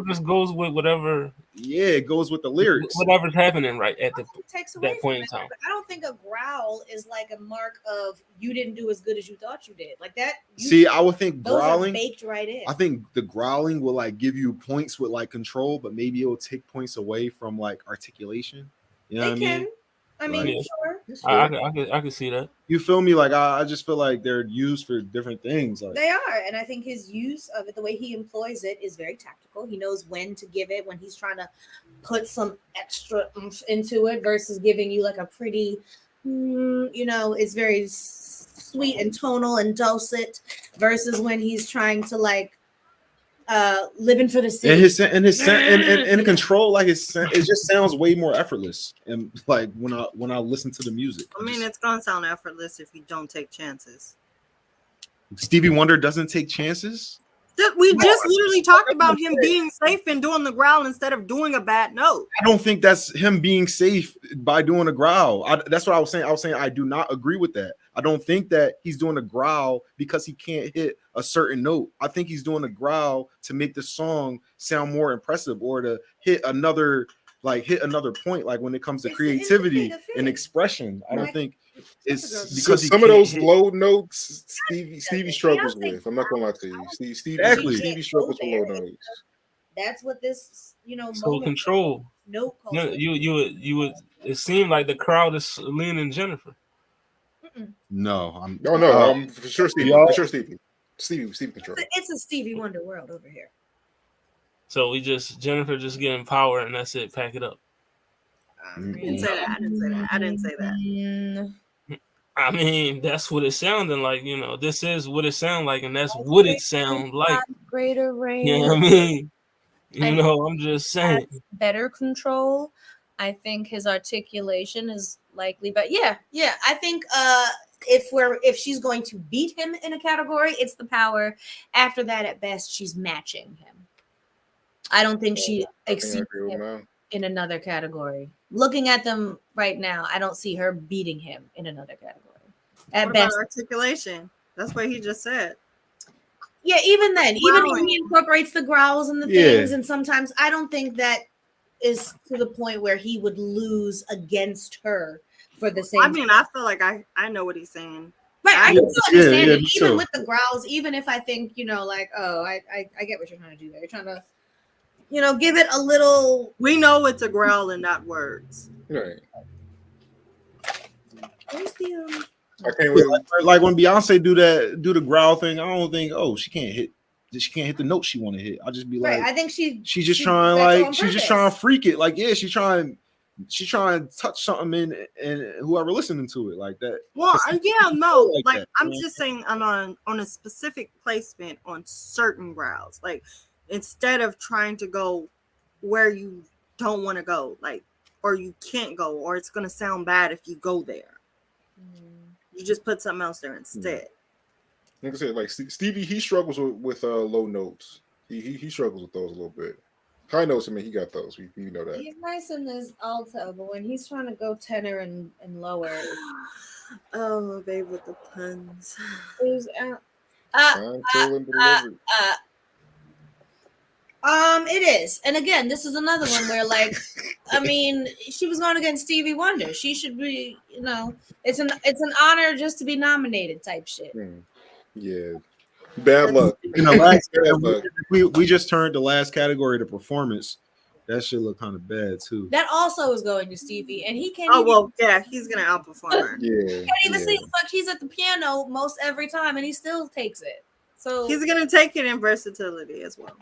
just goes with whatever. Yeah, it goes with the lyrics. Whatever's happening right at the takes away that point in time. I don't think a growl is like a mark of you didn't do as good as you thought you did. Like that. See, I would think those growling are baked right in. I think the growling will like give you points with like control, but maybe it will take points away from like articulation. You know what I mean? I mean, Yeah. sure. I can see that. You feel me? Like I just feel like they're used for different things. Like They are, and I think his use of it, the way he employs it, is very tactical. He knows when to give it, when he's trying to put some extra oomph into it, versus giving you like a pretty, it's very sweet and tonal and dulcet, versus when he's trying to like living for the city. And control, like it just sounds way more effortless. And like when I listen to the music, I mean, it's gonna sound effortless if you don't take chances. Stevie Wonder doesn't take chances. We just literally talked about him being safe and doing the growl instead of doing a bad note. I don't think that's him being safe by doing a growl. That's what I was saying. I was saying I do not agree with that. I don't think that he's doing a growl because he can't hit a certain note. I think he's doing a growl to make the song sound more impressive or to hit another point. Like when it comes to creativity and expression, I don't think it's because some of those low notes Stevie struggles with. I'm not gonna lie to you. Stevie struggles with low notes. That's what this, So control. No, you would. It seemed like the crowd is leaning Jennifer. No, I'm for sure Stevie. For sure Stevie control. It's a Stevie Wonder world over here. So Jennifer just getting power and that's it. Pack it up. I didn't say that. I mean, that's what it sounded like. This is what it sounds like, and that's what it sounds like. Greater range. You know what I mean? I'm just saying. Better control. I think his articulation is likely, but yeah. I think if she's going to beat him in a category, it's the power. After that, at best, she's matching him. I don't think she exceeds him in another category. Looking at them right now, I don't see her beating him in another category. At What best, about articulation. That's what he just said. Yeah, even then, even when he incorporates the growls and the things, and sometimes I don't think that is to the point where he would lose against her for the same. I mean, I feel like I know what he's saying. Right, I can still understand it, even too. with the growls, even if I think, I get what you're trying to do there. You're trying to, give it a little. We know it's a growl and not words. Right. Where's the I can't really like when Beyonce do the growl thing. I don't think she can't hit the note she want to hit. I'll just be like, right. I think she's just trying to freak it. Like, yeah, she's trying to touch something in whoever listening to it like that. Well, like that, I'm just saying on a specific placement on certain growls. Like instead of trying to go where you don't want to go, like, or you can't go, or it's gonna sound bad if you go there. You just put something else there instead. Like I said, like Stevie, he struggles with low notes. He struggles with those a little bit. High notes, I mean, he got those. We know that. He's nice in his alto, but when he's trying to go tenor and lower, oh, babe, with the puns. It is, and again, this is another one where, like, I mean, she was going against Stevie Wonder. She should be, it's an honor just to be nominated, type shit. Yeah, bad luck. We just turned the last category to performance. That shit look kind of bad too. That also is going to Stevie, and he can't. He's gonna outperform her. Yeah, can't even see. Fuck, he's at the piano most every time, and he still takes it. So He's gonna take it in versatility as well.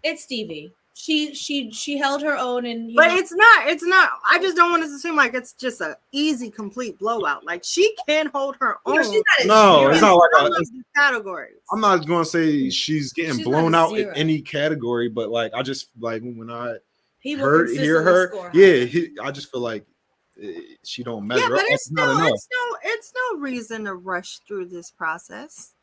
it's Stevie. She held her own, and But it's not. I just don't want it to seem like it's just a easy, complete blowout. Like she can hold her own. she's not a No, zero. it's not like Some of the categories. I'm not going to say she's getting She's blown not a out in zero. any category, but like I just like when I He will hear consistently her, score high. yeah, I just feel like she don't measure Yeah, but up. it's Not enough. it's no reason to rush through this process.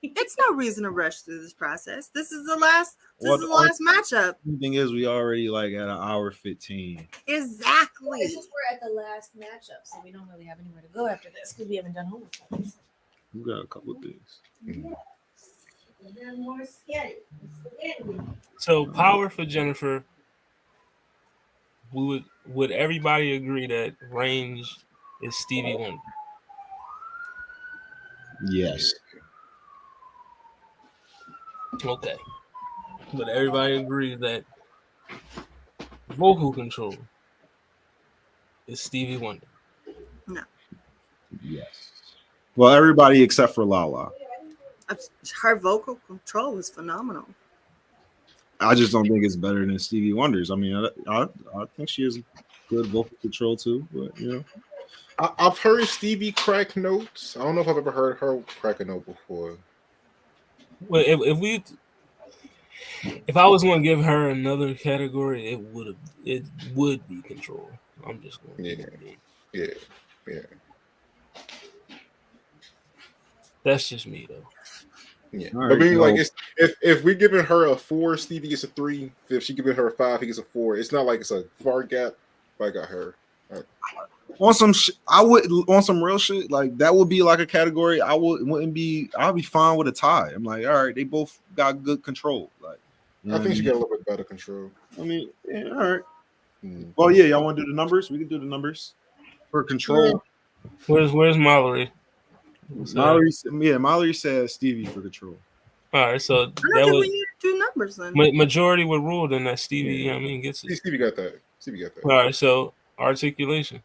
It's no reason to rush through this process. This is the last. This is the last matchup. The thing is, we already like at an hour 15. Exactly. It's just we're at the last matchup, so we don't really have anywhere to go after this because we haven't done homework. We got a couple of things. They're more scary. So power for Jennifer. Would everybody agree that range is Stevie Wonder? Yes. Okay. But everybody agrees that vocal control is Stevie Wonder. Yes. Well, everybody except for Lala. Her vocal control is phenomenal. I just don't think it's better than Stevie Wonder's. I mean, I think she has good vocal control too, but you know. I've heard Stevie crack notes. I don't know if I've ever heard her crack a note before. Well, if I was going to give her another category, it would be control. I'm just going to Yeah. That's just me though. Yeah, All but I mean, right, like, if we're giving her a 4, Stevie gets a 3. If she giving her a 5, he gets a 4. It's not like it's a far gap. If I got her On some I would on some real shit, like that would be like a category. I'd be fine with a tie. I'm like, all right, they both got good control. Like, I think she got a little bit better control. I mean, yeah, all right. Well, yeah, y'all want to do the numbers? We can do the numbers for control. Where's Mallory? Miley says Stevie for control. All right, so I don't think we need to do numbers then. Majority would rule then that Stevie, you know what I mean, gets it. Stevie got that. All right, so articulation.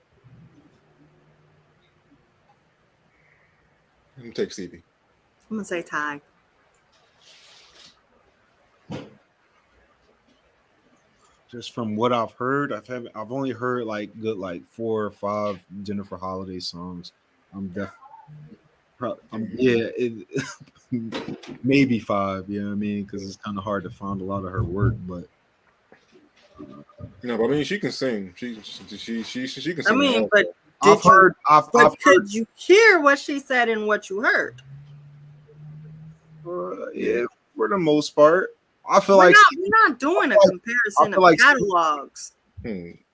I'm gonna take Stevie. I'm gonna say tie. Just from what I've heard, I've only heard like good 4 or 5 Jennifer Holiday songs. I'm definitely maybe 5. You know what I mean? Because it's kind of hard to find a lot of her work, but No, but I mean, she can sing. She can sing. I mean, but I've heard. could you hear what she said and what you heard? Yeah, for the most part. I feel we're like not doing a comparison of like catalogs.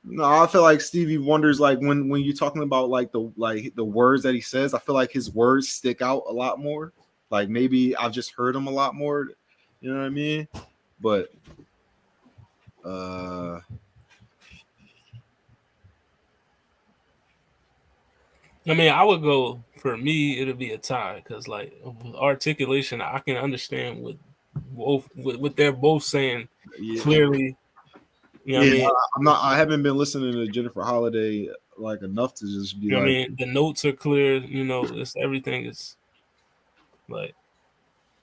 No, I feel like Stevie Wonder's like when you're talking about like the words that he says, I feel like his words stick out a lot more. Like maybe I've just heard him a lot more, you know what I mean? But I mean, I would go for me. It'll be a tie because, like, articulation, I can understand what they're both saying clearly. You know what I mean? I haven't been listening to Jennifer Holiday like enough to just be you know like. What I mean, the notes are clear. You know, it's everything is like.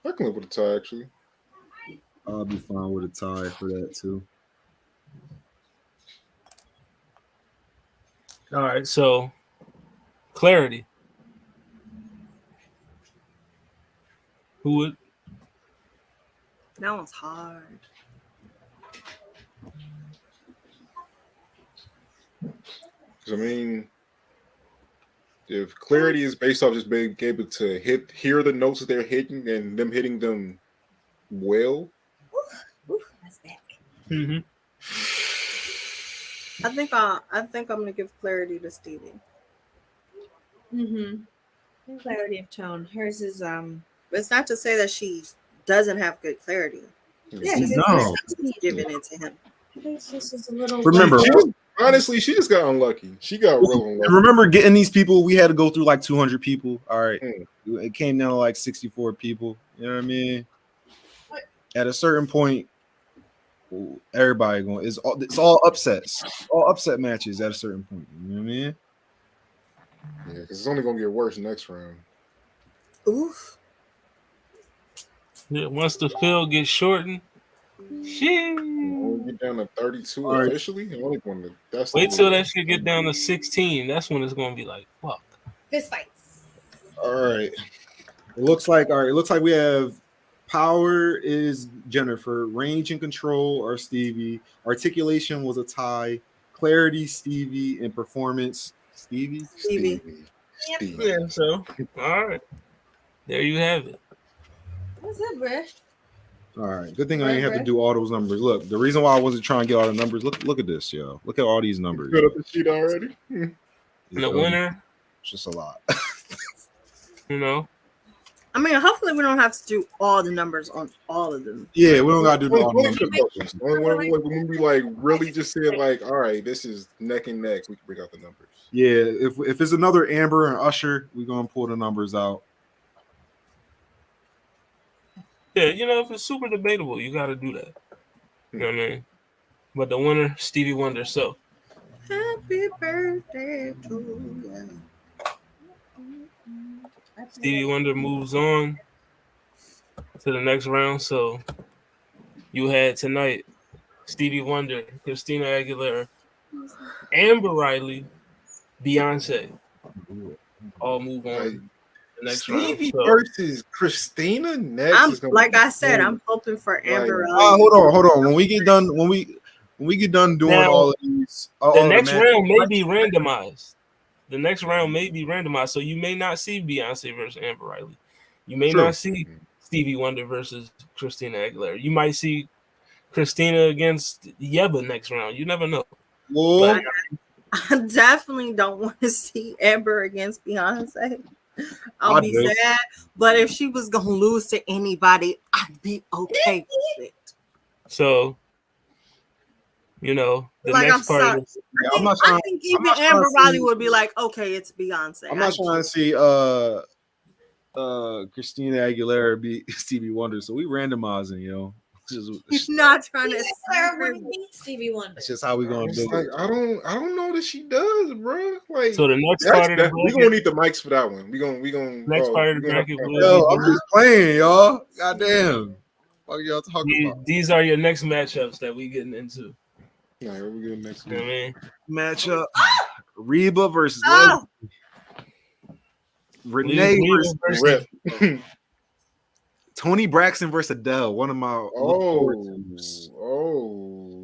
I can live with a tie actually. I'll be fine with a tie for that too. All right, so clarity. Who would? That one's hard. Because I mean, if clarity is based off just being able to hear the notes that they're hitting and them hitting them well. That's back. Mm-hmm. I think I'm gonna give clarity to Stevie. Clarity of tone. Hers is But it's not to say that she doesn't have good clarity. yeah. No. She's giving it to him. This is a little. Remember, Honestly, she just got unlucky. She got real unlucky. remember getting these people, we had to go through like 200 people. All right. It came down to like 64 people. You know what I mean? At a certain point, everybody going it's all upsets. All upset matches at a certain point. You know what I mean? Yeah, because it's only gonna get worse next round. Oof. Yeah, once the field gets shortened, shit. When we get down to 32 All right. officially, I only want to. That's Wait till that shit get down to 16. That's when it's gonna be like, fuck. Fist fights. All right. It looks like we have power is Jennifer, range and control are Stevie, articulation was a tie, clarity Stevie, and performance Stevie. Stevie. Yeah, so all right. There you have it. What's up, Brish? All right. Good thing I didn't have to do all those numbers. Look, the reason why I wasn't trying to get all the numbers. Look at this, yo. Look at all these numbers. Good up the sheet already. And the winner, It's just a lot. you know. I mean, hopefully we don't have to do all the numbers on all of them. Yeah, we don't gotta do all the Only for numbers. the questions. Only when we like really just said like, all right, this is neck and neck. We can break out the numbers. Yeah, if it's another Amber and Usher, we're gonna pull the numbers out. Yeah, you know, if it's super debatable, you gotta do that. You know what I mean? But the winner, Stevie Wonder. So Happy birthday to you. Stevie Wonder moves on to the next round. So you had tonight Stevie Wonder, Christina Aguilera, Amber Riley, Beyonce. All move on to the next Stevie round. So, versus Christina next. Is gonna Like be I said, crazy. I'm hoping for Amber. Hold on. When we get done doing Now, all of these, the next round may be randomized. The next round may be randomized, so you may not see Beyonce versus Amber Riley. You may True. not see Stevie Wonder versus Christina Aguilera. You might see Christina against Yeba next round. You never know. Well, I definitely don't want to see Amber against Beyonce. I'll be do. sad. But if she was gonna lose to anybody, I'd be okay with it. So, you know, the Like, next I'm part sorry. of this, I'm not I trying. think I'm even not trying Amber to Riley see- would be like, okay, it's Beyonce. I'm not trying to see Christina Aguilera beat Stevie Wonder, so we randomizing, yo. He's not trying to. Aguilera wouldn't beat Stevie Wonder. That's just how we gonna It's do like it. I don't know that she does, bro. Like so the next part of the we bracket, gonna need the mics for that one. We gonna next part of the bracket will Yo, be- I'm just playing, y'all. Goddamn. What y'all talking about? these are your next matchups that we getting into. Nah, we good next You know what I week. mean? Matchup: Reba versus Oh! Renee Reba versus Rip. Tony Braxton versus Adele. One of my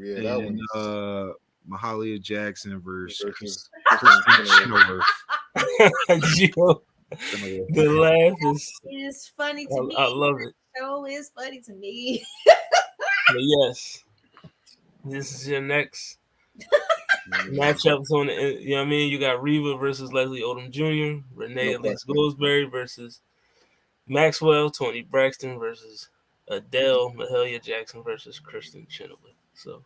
Yeah, that and one. Mahalia Jackson versus Versus Christina Chenoweth. Yo, the laugh is, It's funny to me. I love it. The show is funny to me. But yes, this is your next matchups on the, you know what I mean? You got Reba versus Leslie Odom Jr., Renee No Elise question. Goldsberry versus Maxwell, Tony Braxton versus Adele, Mahalia Jackson versus Kristen Chenoweth. So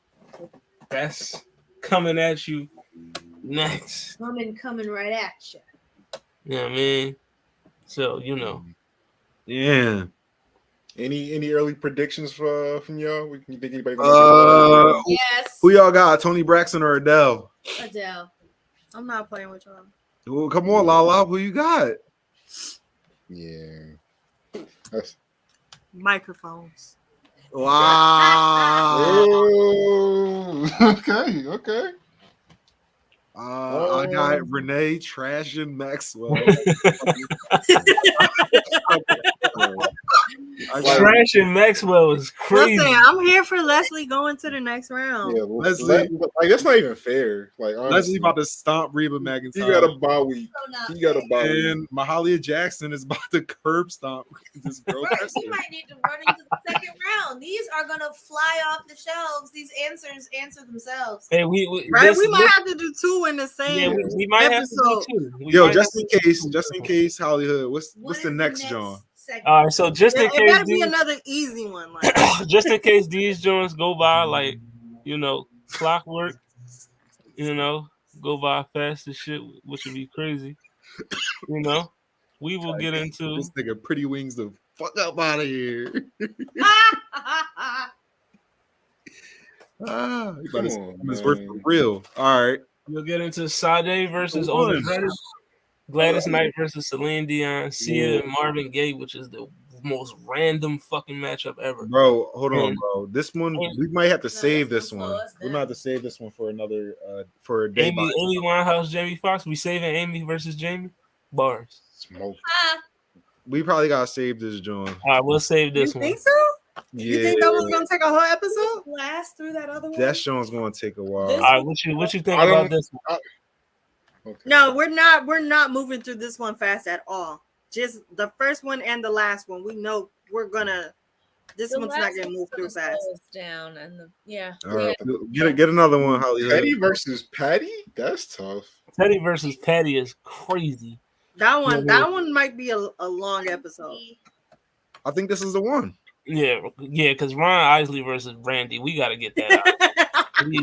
that's coming at you next. Coming right at you. You know what I mean? So, you know. Yeah. Any early predictions from y'all? You think anybody? Yes. Who y'all got? Tony Braxton or Adele? Adele. I'm not playing with y'all. Well, come on, Lala. Who you got? Yeah. That's, Microphones. Wow. oh, okay. I got Renee trashing Maxwell. Trash and Maxwell is crazy. Listen, I'm here for Leslie going to the next round. Yeah, Leslie- like that's not even fair. Like honestly, Leslie about to stomp Reba McIntyre. he got a bye week. So not He got a bye week. And Mahalia Jackson is about to curb stomp this girl. Right, you might need to run into the second round. These are gonna fly off the shelves. These answers answer themselves. Hey, we Right? this- We might this- have to do two in the same. yeah, we might have to do episode. two. We Yo, might just have in to do case, Hollywood. What's What the is next, John? segment? All right, so just in It case gotta be these, another easy one. Like just in case these joints go by like, you know, clockwork, you know, go by fast as shit, which would be crazy. You know, we will get into This nigga Pretty Wings the fuck up out of here. You Come better on, this work for man. real. All right. we'll get into Sade versus One. Otis Reddit, Gladys Knight versus Celine Dion, Sia and Marvin Gaye, which is the most random fucking matchup ever. Bro, hold on, And- bro. This one and- we might have to save this this one's one. slow as We might have to save this one for another for a day. Amy Winehouse, Jamie Foxx. We saving Amy versus Jamie. Bars. Smoke. We probably gotta save this joint. All right, we'll save You this one. think so? You Yeah, think that was gonna take a whole episode? Last through that other one. that joint's gonna take a while. This- All right, what you think I about don't- this one? Okay. No, we're not moving through this one fast at all. Just the first one and the last one. We know we're gonna. This The one's last not gonna one's move through slow fast. us down, and All right, get another one, Holly. Petty versus Patty? That's tough. Teddy versus Patty is crazy. That one, Yeah. that one might be a long episode. I think this is the one. Yeah, because Ron Isley versus Brandy, we gotta get that out. we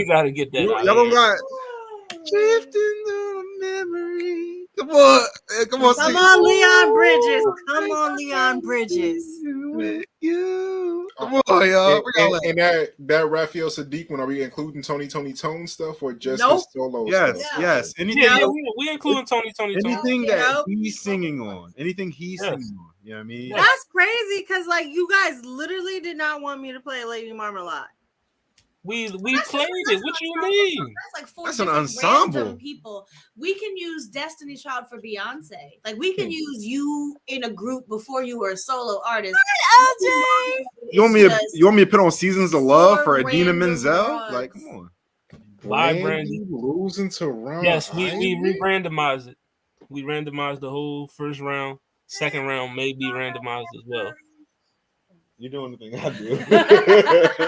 gotta get that Y'all out. don't got drifting through memory. Come on, come on, Come on, Leon Bridges. Come on, Leon Bridges. With you. Come on, y'all. We gotta And that Raphael Sadiq one, are we including Tony Tone stuff or just Nope. his solo Yes, stuff? yes. Anything, Yeah, we including Tony. anything that Nope. he's singing on, anything he's Yes. singing on. You know what I mean? Yeah. That's crazy because like you guys literally did not want me to play Lady Marmalade. We played it. What you mean? That's like four That's an different ensemble. random people. We can use Destiny Child for Beyonce. Like we can use you in a group before you were a solo artist. LJ. You want me It's to just you want me to put on Seasons of Love for four Adina random Menzel? runs. Like, come on. Bye, Brandy Brandy. losing to Ron. Yes, we Isley? randomized it. We randomized the whole first round. Second round may be randomized as well. You're doing the thing I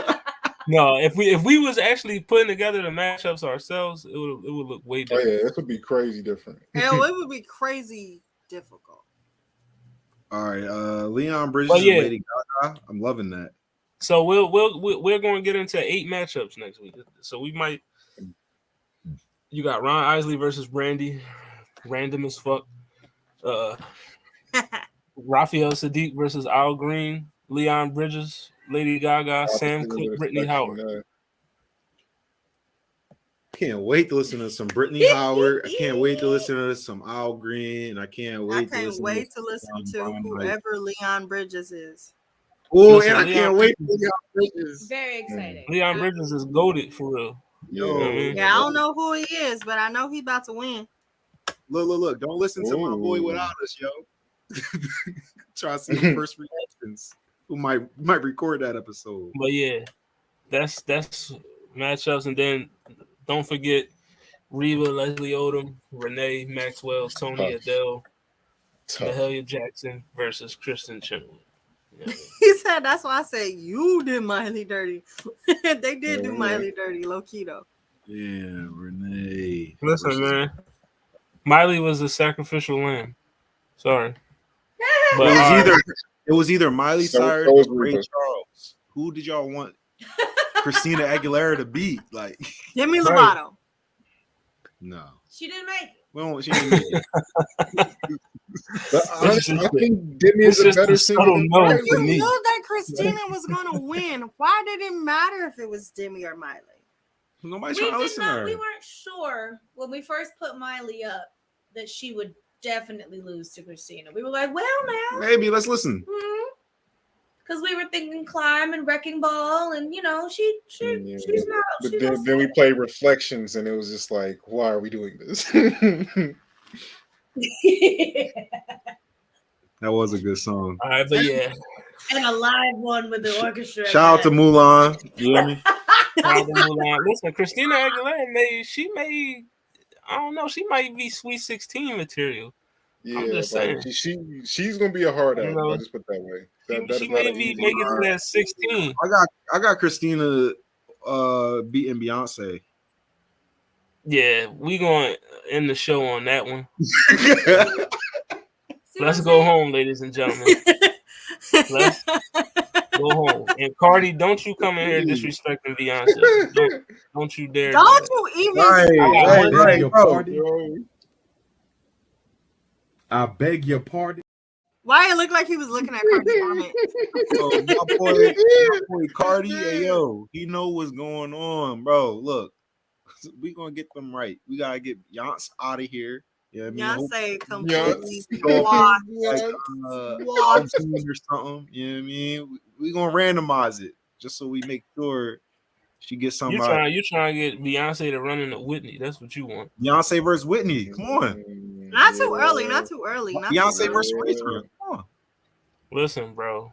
do. No, if we was actually putting together the matchups ourselves, it would look way Oh different. yeah, this would be crazy different. Hell, it would be crazy difficult. All right, Leon Bridges Well, yeah. and Lady Gaga. I'm loving that. So we're going to get into 8 matchups next week. So we might. You got Ron Isley versus Brandy, random as fuck. Raphael Sadiq versus Al Green, Leon Bridges, Lady Gaga, Sam Cooke, Brittany Howard. Can't wait to listen to some Brittany Howard. I can't wait to listen to some Al Green. And I can't wait I to can't listen wait to listen to Ron Isley. whoever Leon Bridges is. Oh, Listen, and I Leon can't wait for Leon Bridges. Very exciting. Leon Bridges is goated for real. Yo, Yeah, I don't know who he is, but I know he about to win. Look. Don't listen to my boy Ooh. without us, yo. Try to see the first reactions. Who might record that episode. But yeah, that's matchups, and then don't forget Reba, Leslie Odom, Renee Maxwell, Tony Tough. Adele, Tough. Mahalia Jackson versus Kristen Chenoweth. Yeah. He said that's why I said you did Miley dirty. They did do Yeah. Miley dirty, low key though. Yeah, Renee. Listen, man, Miley was a sacrificial lamb. Sorry, but It was either Miley So Cyrus was or Ray Reba. Charles. Who did y'all want Christina Aguilera to beat? Like, Demi Right. Lovato. no. She didn't make it. We don't. She didn't make it. But honestly, I think Demi It's is a just better a singer subtle than no Miley. for You me. knew that Christina was gonna win. Why did it matter if it was Demi or Miley? Nobody's We trying to did listen to not. her. We weren't sure when we first put Miley up that she would definitely lose to Christina. We were like, well, now, Maybe let's listen. because we were thinking Climb and Wrecking Ball, and you know, Yeah. she's not. But she's then, not then we played Reflections, and it was just like, why are we doing this? That was a good song. all right, but yeah, and a live one with the orchestra. Shout out to Mulan. You hear me? shout out to Mulan. Listen, Christina Aguilera made. I don't know. She might be Sweet 16 material. Yeah, just like, saying. she's gonna be a hard You ass. know, I'll just put it that way. That She is not may an be easy making one. it at 16. I got Christina beating Beyonce. Yeah, we going to end the show on that one. See what Let's I'm go saying? home, ladies and gentlemen. Let's go home. And Cardi, don't you come in here disrespecting Beyonce. Don't you dare. Don't do that. you even right, your bro. party. Yo, I beg your pardon. Why it looked like he was looking at Cardi's comment? Bro, my boy Cardi, hey, yo, he know what's going on, bro. Look, we gonna get them right. We gotta get Beyonce out of here. You know Yeah, Beyonce Yes. completely washed. or something. You know what I mean? We gonna randomize it just so we make sure she gets somebody. You trying to get Beyonce to run into Whitney? That's what you want. Beyonce versus Whitney. Come on. Not too early. Not too early. Not too Beyonce early. versus Whitney. Come on. Listen, bro.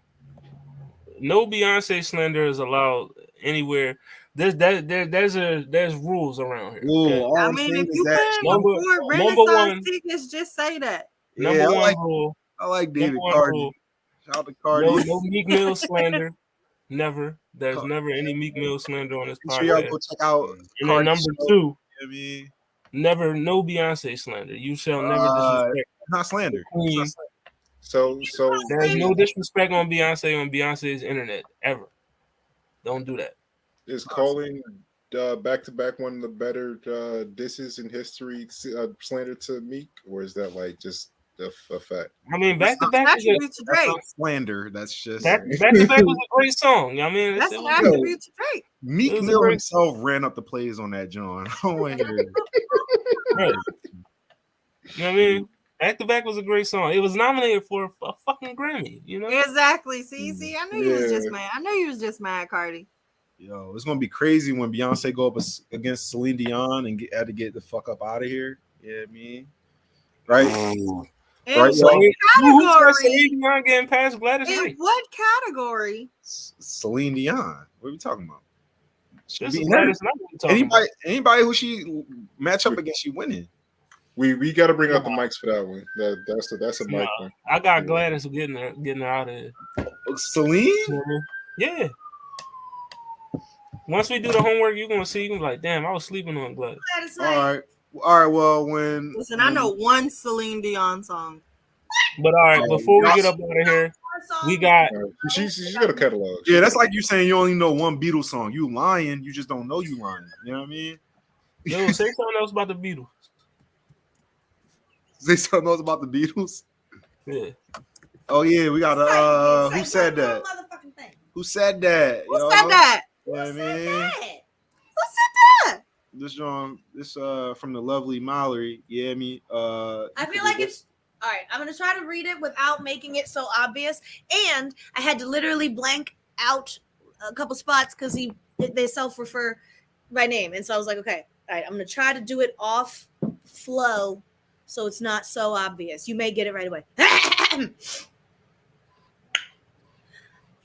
No Beyonce slander is allowed anywhere. There's rules around here. Ooh, Okay? all I I'm mean, saying if is you that can afford number Renaissance one- tickets, just say that. yeah, Number one rule. I like David Number one Cardi. rule. Shout out to Cardi. No Meek Mill slander. Never. There's never any Meek Mill slander on this Make sure y'all podcast. go check out And then Cardi number show. two, You know what I mean? never no Beyonce slander. You shall never disrespect Not slander. the queen. It's not slander. So There's no disrespect on Beyonce's internet ever. Don't do that. is calling back to back one of the better disses in history slander to Meek, or is that like just a fact? I mean, back to back is Attribute to That's Drake. not slander. That's just back to back was a great song. I mean, That's it an was- attribute to Drake. Meek It was a Mill great- himself ran up the plays on that John. I don't want to hear it. right. You know what I mean? Back to back was a great song. It was nominated for a fucking Grammy. You know? Exactly. See, I knew you was just Yeah. mad. I knew you was just mad, Cardi. Yo, it's gonna be crazy when Beyonce go up against Celine Dion and had to get the fuck up out of here. Yeah, I mean, right? In Right, what y'all? Who said category? Celine Dion getting past Gladys In Knight? what category? Celine Dion. What are we talking about? She This is beating Gladys Knight we talking about. anybody who she match up against, she winning. We got to bring out the mics for that one. That's a mic Nah, one. I got Gladys getting her out of here. Celine? Yeah. Once we do the homework, you're gonna see. You're gonna be like, damn, I was sleeping on Gladys. All right. Well, when Listen, I know one Celine Dion song. But all right, before we get up out of here, we got She's got a catalog. Yeah, that's like you saying you only know one Beatles song. You lying. You just don't know you lying. You know what I mean? yo. Say something else about the Beatles. Say something else about the Beatles. Yeah. Oh yeah, we got a. Who said that? Who said that? Who said that? You know what I mean? Who said that? This from the lovely Miley. Yeah, I mean, I feel like it's all right. I'm gonna try to read it without making it so obvious. And I had to literally blank out a couple spots because they self-refer by name, and so I was like, okay, all right, I'm gonna try to do it off flow so it's not so obvious. You may get it right away.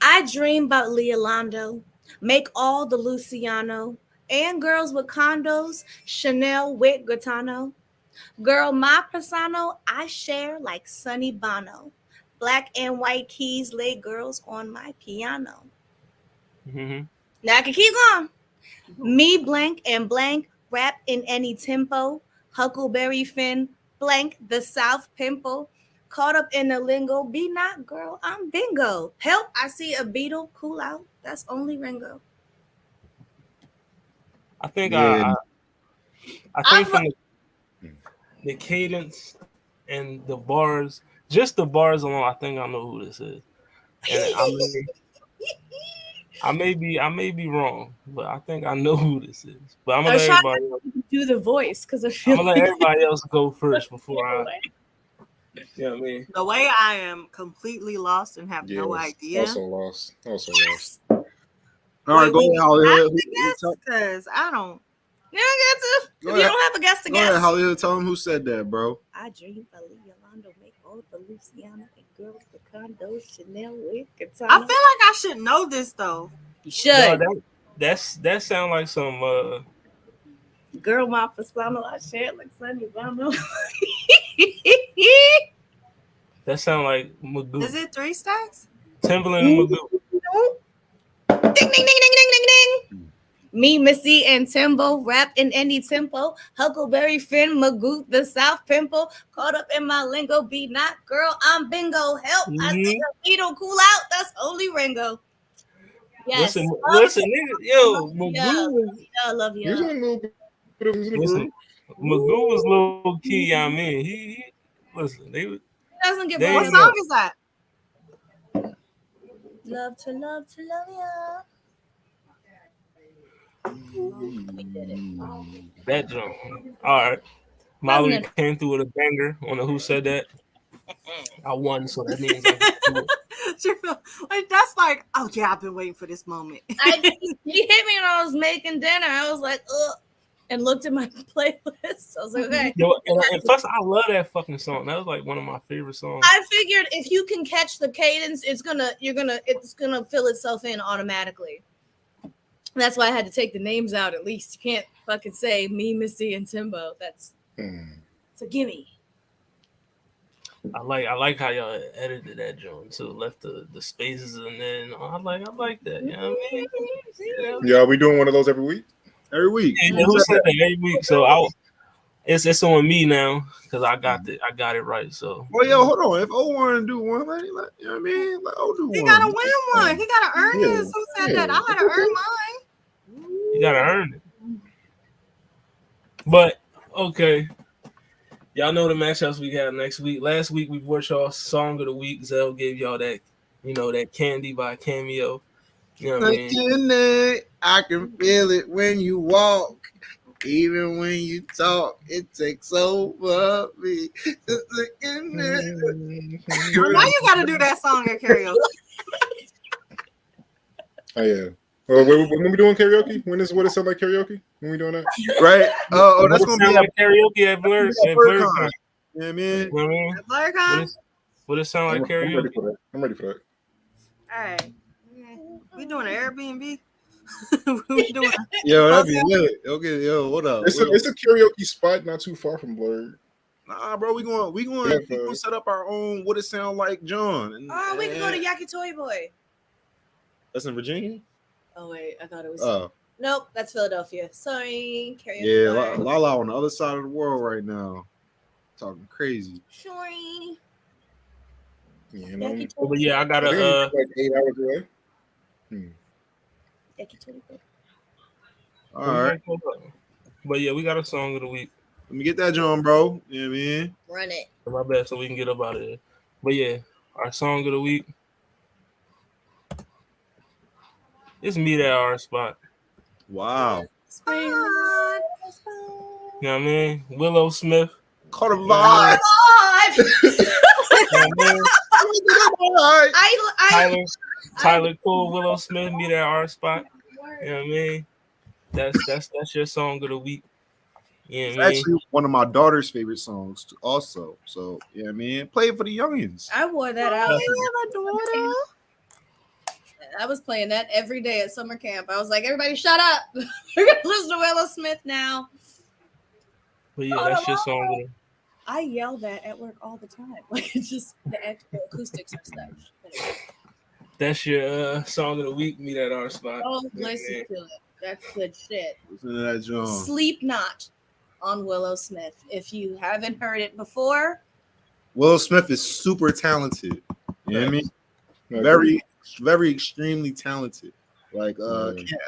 I dream about Leolando, make all the Luciano, and girls with condos, Chanel with Gaetano. Girl, my persona, I share like Sonny Bono. Black and white keys lay girls on my piano. Mm-hmm. Now I can keep going. Me blank and blank, rap in any tempo. Huckleberry Finn, blank, the South pimple. Caught up in the lingo, be not girl, I'm bingo. Help, I see a beetle, cool out. That's only Ringo. I think Yeah. I think from the cadence and the bars, just the bars alone, I think I know who this is. And I may be wrong, but I think I know who this is. But I'm gonna let everybody else, Do the voice because I I'm feel gonna let everybody else go first before I. You know what I mean? The way I am completely lost and have no idea. Also lost. all right, go ahead, Hollywood. Because I don't. You don't get to. Go If you ahead. don't have a guest to Go ahead, guess. Hollywood. Tell them who said that, bro. I dream of Leolando, make all the Luciano and girls the condos, Chanel with Gaetano. I feel like I should know this though. You should. No, that sound like some Girl, my persona, I share like Sonny Bono. that sound like Magoo. Is it 3 stacks? Timbaland and Magoo. Ding, ding, ding, ding, ding, ding, ding. Me, Missy, and Timbo rap in any tempo. Huckleberry Finn, Magoo, the South pimple. Caught up in my lingo, be not girl, I'm bingo. Help, I think a beetle, cool out. That's only Ringo. Yes. Listen, nigga, yo, Magoo was I love you. Here's a little bit of the listen. group. Magoo was low key. I mean, he listen. They was Doesn't get They What ain't bored. song is that? Love to love ya. that jump. All right. Miley came through with a banger on the Who Said That. I won, so that means I can do it. Like, that's like, oh yeah, I've been waiting for this moment. He hit me when I was making dinner. I was like, ugh, and looked at my playlist. I was like, okay. Yo, and plus, I love that fucking song. That was like one of my favorite songs. I figured if you can catch the cadence, it's gonna fill itself in automatically. That's why I had to take the names out. At least you can't fucking say me, Missy, and Timbo. That's it's a gimme. I like how y'all edited that joint too. Left the spaces in there. And I like that. You know what I mean? Yeah, we doing one of those every week. Every week. Yeah, Who Said That every week? So it's on me now because I got it right. So. Well, yo, hold on. If O want to do one, you know what I mean? Let O do one. He gotta win one. He gotta earn his. Who said that? I gotta earn mine. You gotta earn it. But okay. Y'all know the matchups we got next week. Last week we brought y'all Song of the Week. Zell gave y'all that, that Candy by Cameo. You know what I mean? I can feel it when you walk. Even when you talk, it takes over me. Why you gotta do that song at karaoke? Oh yeah. When we doing karaoke? What it sound like karaoke? When we doing that? Right? Oh, that's gonna be like karaoke at Blur. Yeah, man. What it sound like karaoke? I'm ready for that. All right. We doing an Airbnb? We doing Yo, that'd be lit. Okay, yo, what up? It's a karaoke spot not too far from Blur. Nah, bro, we going set up our own What It Sound Like John. We can go to Yakitori Boy. That's in Virginia? Oh wait, I thought it was nope, that's Philadelphia. Sorry, karaoke. Yeah, Lala on the other side of the world right now. Talking crazy. Sorry. You know, but yeah, I got like 8 hours away. All right. But yeah, we got a Song of the Week. Let me get that, John, bro. You know what I mean? Run it. My bad, so we can get up out of there. But yeah, our Song of the Week. It's Meet at Our Spot. Wow. Spot. You know what I mean? Willow Smith. Caught a vibe. Tyler Cole, Willow Smith, Meet at Our Spot. You know what I mean? That's your Song of the Week. Yeah, it's actually one of my daughter's favorite songs also. So yeah, man, play it for the youngins. I wore that out. I was playing that every day at summer camp. I was like, everybody shut up. We're gonna listen to Willow Smith now. But yeah, that's your song. I yell that at work all the time. Like it's just the acoustics are such. That's your Song of the Week, Meet at Our Spot. Oh, listen to it. That's good shit. Listen to that, John. Sleep Not on Willow Smith. If you haven't heard it before. Willow Smith is super talented. You know what I mean? Very, very extremely talented. Like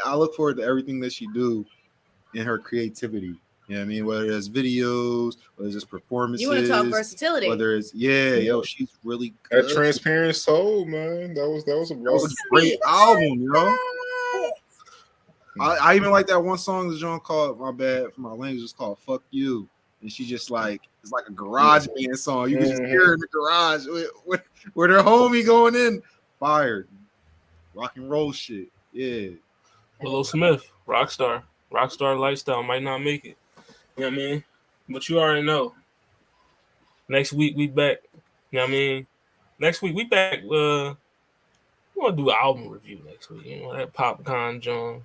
I look forward to everything that she do in her creativity. You know what I mean? Whether it's videos, whether it's performances. You want to talk versatility. Whether it's she's really good. That Transparent Soul, man. That was a great album, you know. I even like that one song that John called, my bad for my language, it's called Fuck You. And she just like, it's like a garage band song. You can just hear her in the garage with her homie going in. Fired. Rock and roll shit. Yeah. Willow Smith, Rockstar lifestyle, might not make it. You know what I mean? But you already know. Next week we back. You know what I mean? Next week we back. We're gonna do an album review next week. You know, that Popcorn John.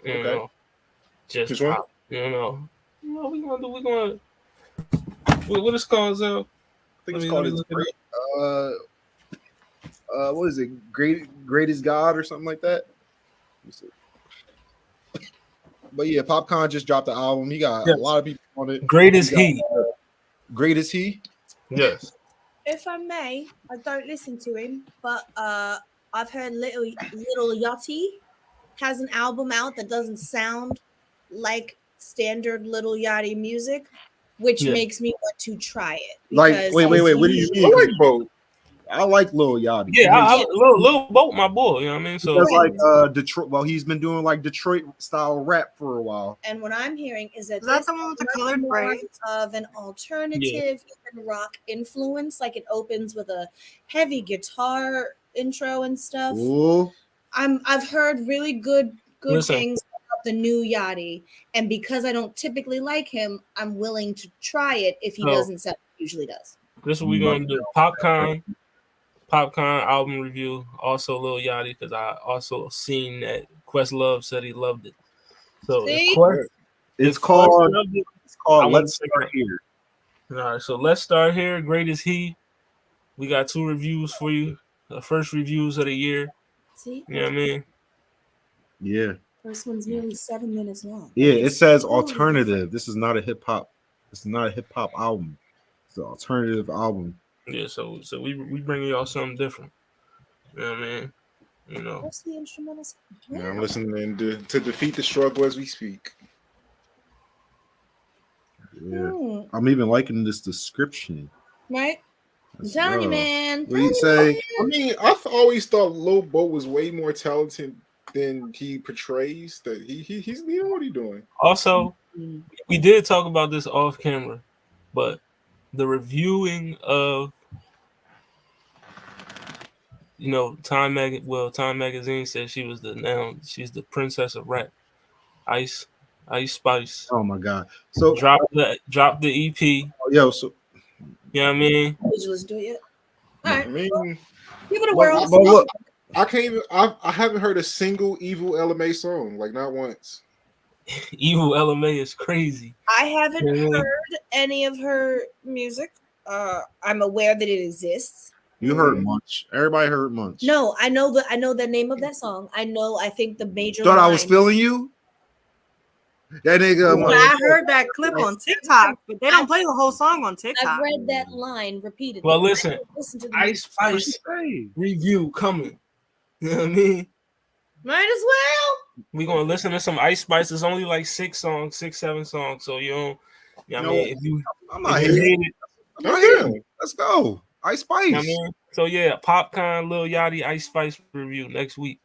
You know, just Which pop. You know, what is called, Zell? I think it's called what is it? Greatest God or something like that. But yeah, Popcorn just dropped the album. He got a lot of people on it. Greatest He. Greatest He? Yes. If I may, I don't listen to him, but I've heard Little Yachty has an album out that doesn't sound like standard Little Yachty music, which makes me want to try it. Like, wait, what do you mean? I like both. I like Lil Yachty. Yeah, Lil Boat, my boy. You know what I mean? So That's like Detroit. Well, he's been doing like Detroit style rap for a while. And what I'm hearing is that Is that this the one with the much colored more braids? of an alternative even rock influence. Like it opens with a heavy guitar intro and stuff. Ooh. I've heard really good Listen. things about the new Yachty, and because I don't typically like him, I'm willing to try it if he So- doesn't sound like he usually does. this is what we're gonna do. Popcorn album review. Also Lil Yachty, because I also seen that Questlove said he loved it. So See? It's if called Quest loved it, I wanna Let's check Start it Here. All right, so let's start here. Great is he. We got 2 reviews for you. The first reviews of the year. See, You know what I mean? Yeah. first one's nearly 7 minutes long. Yeah, it says totally alternative. This is not a hip hop. This is not a hip hop album. It's an alternative album. Yeah, so we bringing y'all something different. You know what I mean? You know. What's the instrumental? Yeah, I'm listening to defeat the struggle as we speak. Yeah. I'm even liking this description. Right? I'm That's telling you, rough. man. What do you say? I mean, I've always thought Lil Bo was way more talented than he portrays. That he's you know what he's doing. Also, we did talk about this off camera, but the reviewing of Time Magazine said she's the princess of rap. Ice Spice. Oh my god. So Drop the EP. yo, so You know what I mean? Did you listen to it yet? All I right. mean, Give it a well, whirl. but look, I can't even. I haven't heard a single Evil LMA song, like not once. Evil LMA is crazy. I haven't Yeah. heard any of her music. I'm aware that it exists. you heard much. Everybody heard much. No, I know the name of that song. I think the major Thought I was line- feeling you. That nigga. Well, I heard that clip on TikTok, but they don't play the whole song on TikTok. I've read that line repeatedly. Well, listen, I listen to the Ice Spice Hey. review coming. You know what I mean? Might as well. We're gonna listen to some Ice Spice. It's only like 6, 7 songs. So you know what I mean, if you I'm not if you here. hate it, Oh yeah. Let's go. Ice Spice. you know what I mean? So yeah, Popcorn, Lil Yachty, Ice Spice review next week.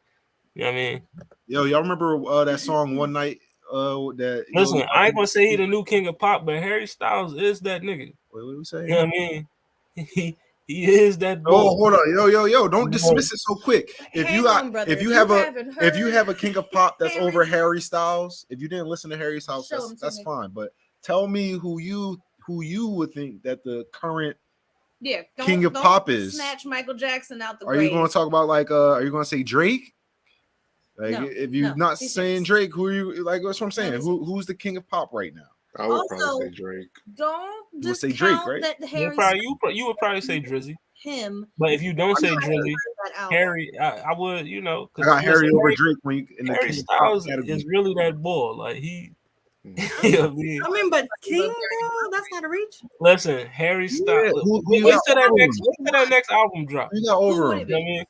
You know what I mean? Yo, y'all remember that song One Night? That Listen, I ain't gonna say he the new king of pop, but Harry Styles is that nigga. What we say? You know what I mean? He is that boy. Oh, hold on, yo! Don't dismiss it so quick. If Hang you got, on, brother. if you have a, haven't if you heard- have a king of pop that's Harry- over Harry Styles, if you didn't listen to Harry Styles, Show him to that's me. fine. But tell me who you would think that the current Yeah, King of don't Pop is. snatch Michael Jackson out the are grave. you going to talk about? Like, are you going to say Drake? Like, No, if you're no, not he's saying next. Drake, who are you? Like, that's what I'm saying. he's Who's the king of pop right now? I would Also, probably say Drake. Don't You would say discount Drake, right? that Harry You would probably say Drizzy, him. but if you don't say I Drizzy, heard that album. Harry, I would, you know, I got Harry listen, over Drake when you in the Harry king of pop Styles category. is really that boy. Like he, you know what I mean? I mean, but King, though, that's not a reach. Listen, Harry Styles. Yeah, who you Wait got till that over next. him? Wait till that next album drop. Who you got over Who him? would You know what I mean?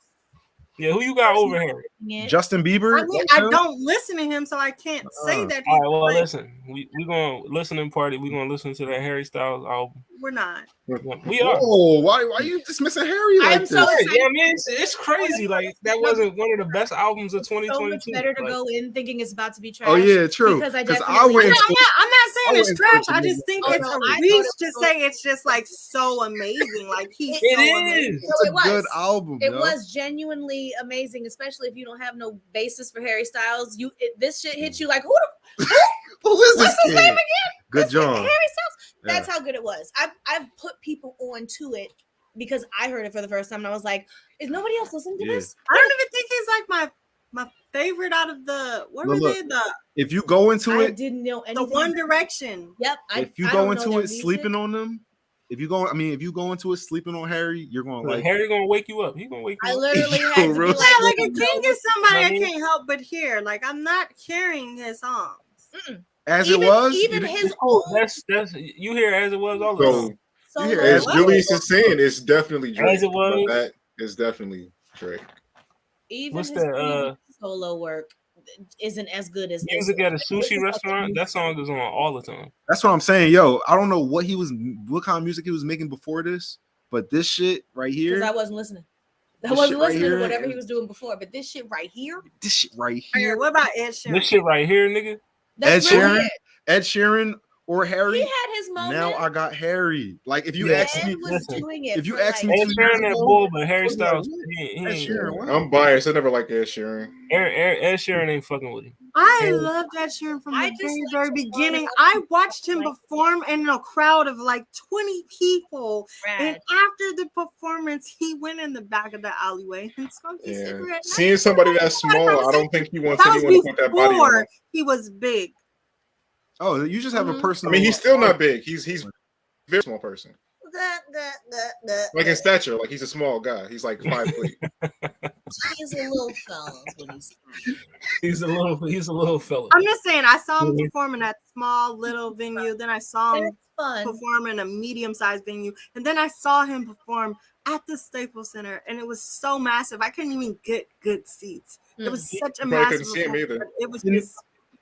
Yeah, who you got over Harry? Yeah. Justin Bieber? I mean, I don't listen to him, so I can't say that. All right, well, like, listen, we gonna listening party. We gonna listen to that Harry Styles album. we're not. We are. Oh, why you dismissing Harry like I'm this? so Yeah, excited. I mean, it's crazy. Like that wasn't one of the best albums of So much 2022. better to Like, go in thinking it's about to be trash. Oh yeah, true. Because I Because I definitely- went. No, into- I'm not saying it's went trash. into I the- just think Oh, it's no, a I thought reach it to was- say it's just like so amazing. Like he's It so is. amazing. It's So a it was. good album. It yo. was genuinely amazing, especially if you don't have no basis for Harry Styles. This shit hits you like, who the Who is this what's his kid? name again? Good That's job. Harry Styles. That's Yeah. how good it was. I've put people on to it because I heard it for the first time and I was like, is nobody else listening to Yeah. this? I don't even think he's like my favorite out of the what Look, were look. they the If you go into I it, didn't know anything. the One Direction. Yep. if you I go don't know into their it music. sleeping on them, if you go into it sleeping on Harry, you're going like Harry gonna wake you up. He gonna wake you I up. literally Yo, had to be real like, Yeah, like a no, king is somebody I Mhm. can't help but hear. Like I'm not hearing his songs. as even, it was. even you- his Oh, own. that's you hear as it was all the So time. solo hear as work, Julius is saying, it's definitely Drake. As it was. But that is definitely Drake. even What's his that, previous solo work isn't as good as this. Music at a This sushi is like restaurant. That song is on all the time. That's what I'm saying, yo. I don't know what kind of music he was making before this, But this shit right Because here, I wasn't listening. I This wasn't shit right listening here to whatever he is- was doing before. But this shit right here, this shit right Hey, here, what about Ed Sheeran? This shit right here, nigga. that's Ed really Sheeran, it. Ed Sheeran or Harry. He had his moment. Now I got Harry. Like if you Yeah. ask Ed me, was listen, doing it. if you for, ask like, me Ed 2 years Sheeran that ago, bull, but Harry I was like, Styles, what? he Ed ain't. Sheeran, what? I'm biased. I never liked Ed Sheeran. Ed Sheeran ain't fucking with him. I love Ed Sheeran from I the just very like to beginning. learn I about watched him like- perform in a crowd of like 20 people. And Brad. after the performance, he went in the back of the alleyway and smoked a Yeah. cigarette. And I Seeing just somebody wanted that to have a small, I don't conversation. think he wants That was anyone to put that body on before him. he was big. Oh, you just have a Mhm. I personal. mean, he's still not big. He's a very small person. Like in stature, like he's a small guy. He's like 5 feet. He's a little fella. is what he's saying. He's a little fella. I'm just saying, I saw him Mhm. perform in that small little venue. Then I saw him That's fun. perform in a medium-sized venue. And then I saw him perform at the Staples Center. And it was so massive. I couldn't even get good seats. It was such a You probably massive couldn't see him performance, either. but it was And just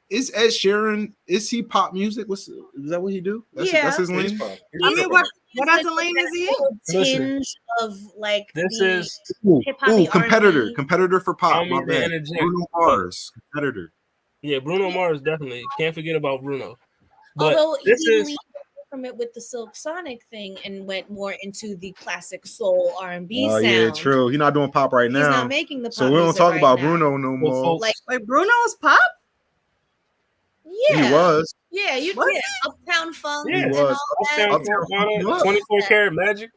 Is Ed Sheeran? Is he pop music? Is that what he do? That's Yeah. his He's lane. pop. He's I a mean, pop. what It's other like lane that is he in? little Listen. tinge of like This the is hip-hop, Ooh, the competitor, R&B. competitor for I pop. don't My mean to bad. interject. Bruno Mars, competitor. Yeah, Bruno Mars definitely. Can't forget about Bruno. But Although this he is leaned away from it with the Silk Sonic thing and went more into the classic soul R&B Oh sound. yeah, true. He's not doing pop right He's now. not making the pop So we don't music talk right about now. Bruno no Well, more. folks, Like, Wait, Bruno's pop? yeah, He was. yeah, you Was did Uptown Funk Yeah. and He all was. that. Uptown Uptown Funk, Funk, yeah. 24 Karat Magic.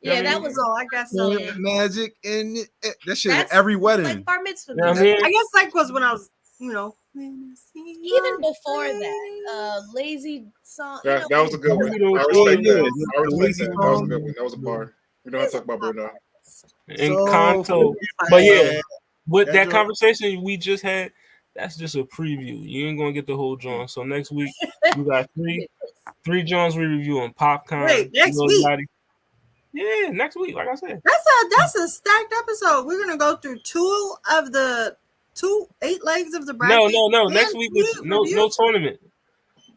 Yeah, You know that what I was So I guess so. Yeah. Magic and that shit at That's every wedding. like bar mitzvah You know what I music. mean? I guess like was when I was, when I see Even your before face. that, lazy song. That was a good one. You know I what respect yeah, that. yeah. I respect Lazy that. That was a song. good one. That was a bar. We don't have to talk about Bruno. Encanto. But yeah, with That that joint- conversation we just had, that's just a preview. You ain't gonna get the whole John. So next week you got three Johns we review on Popcorn. Wait, next Lil week? Yachty. Yeah, next week, like I said. That's a stacked episode. We're gonna go through 8 legs of the bracket. No. and Next week is three no reviews. tournament.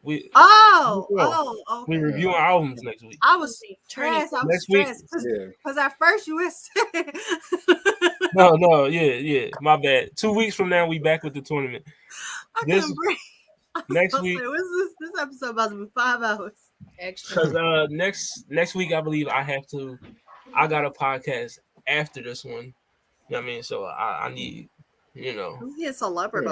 We Okay. we reviewing albums next week. I was stressed. I was Next week. stressed Yeah. because at first you were saying Yeah. My bad. 2 weeks from now we back with the tournament. I This- couldn't breathe. I was next gonna week- say, what's this episode about to be 5 hours? Extra. Because next week I believe I got a podcast after this one. You know what I mean? So I need, He's a celebrity.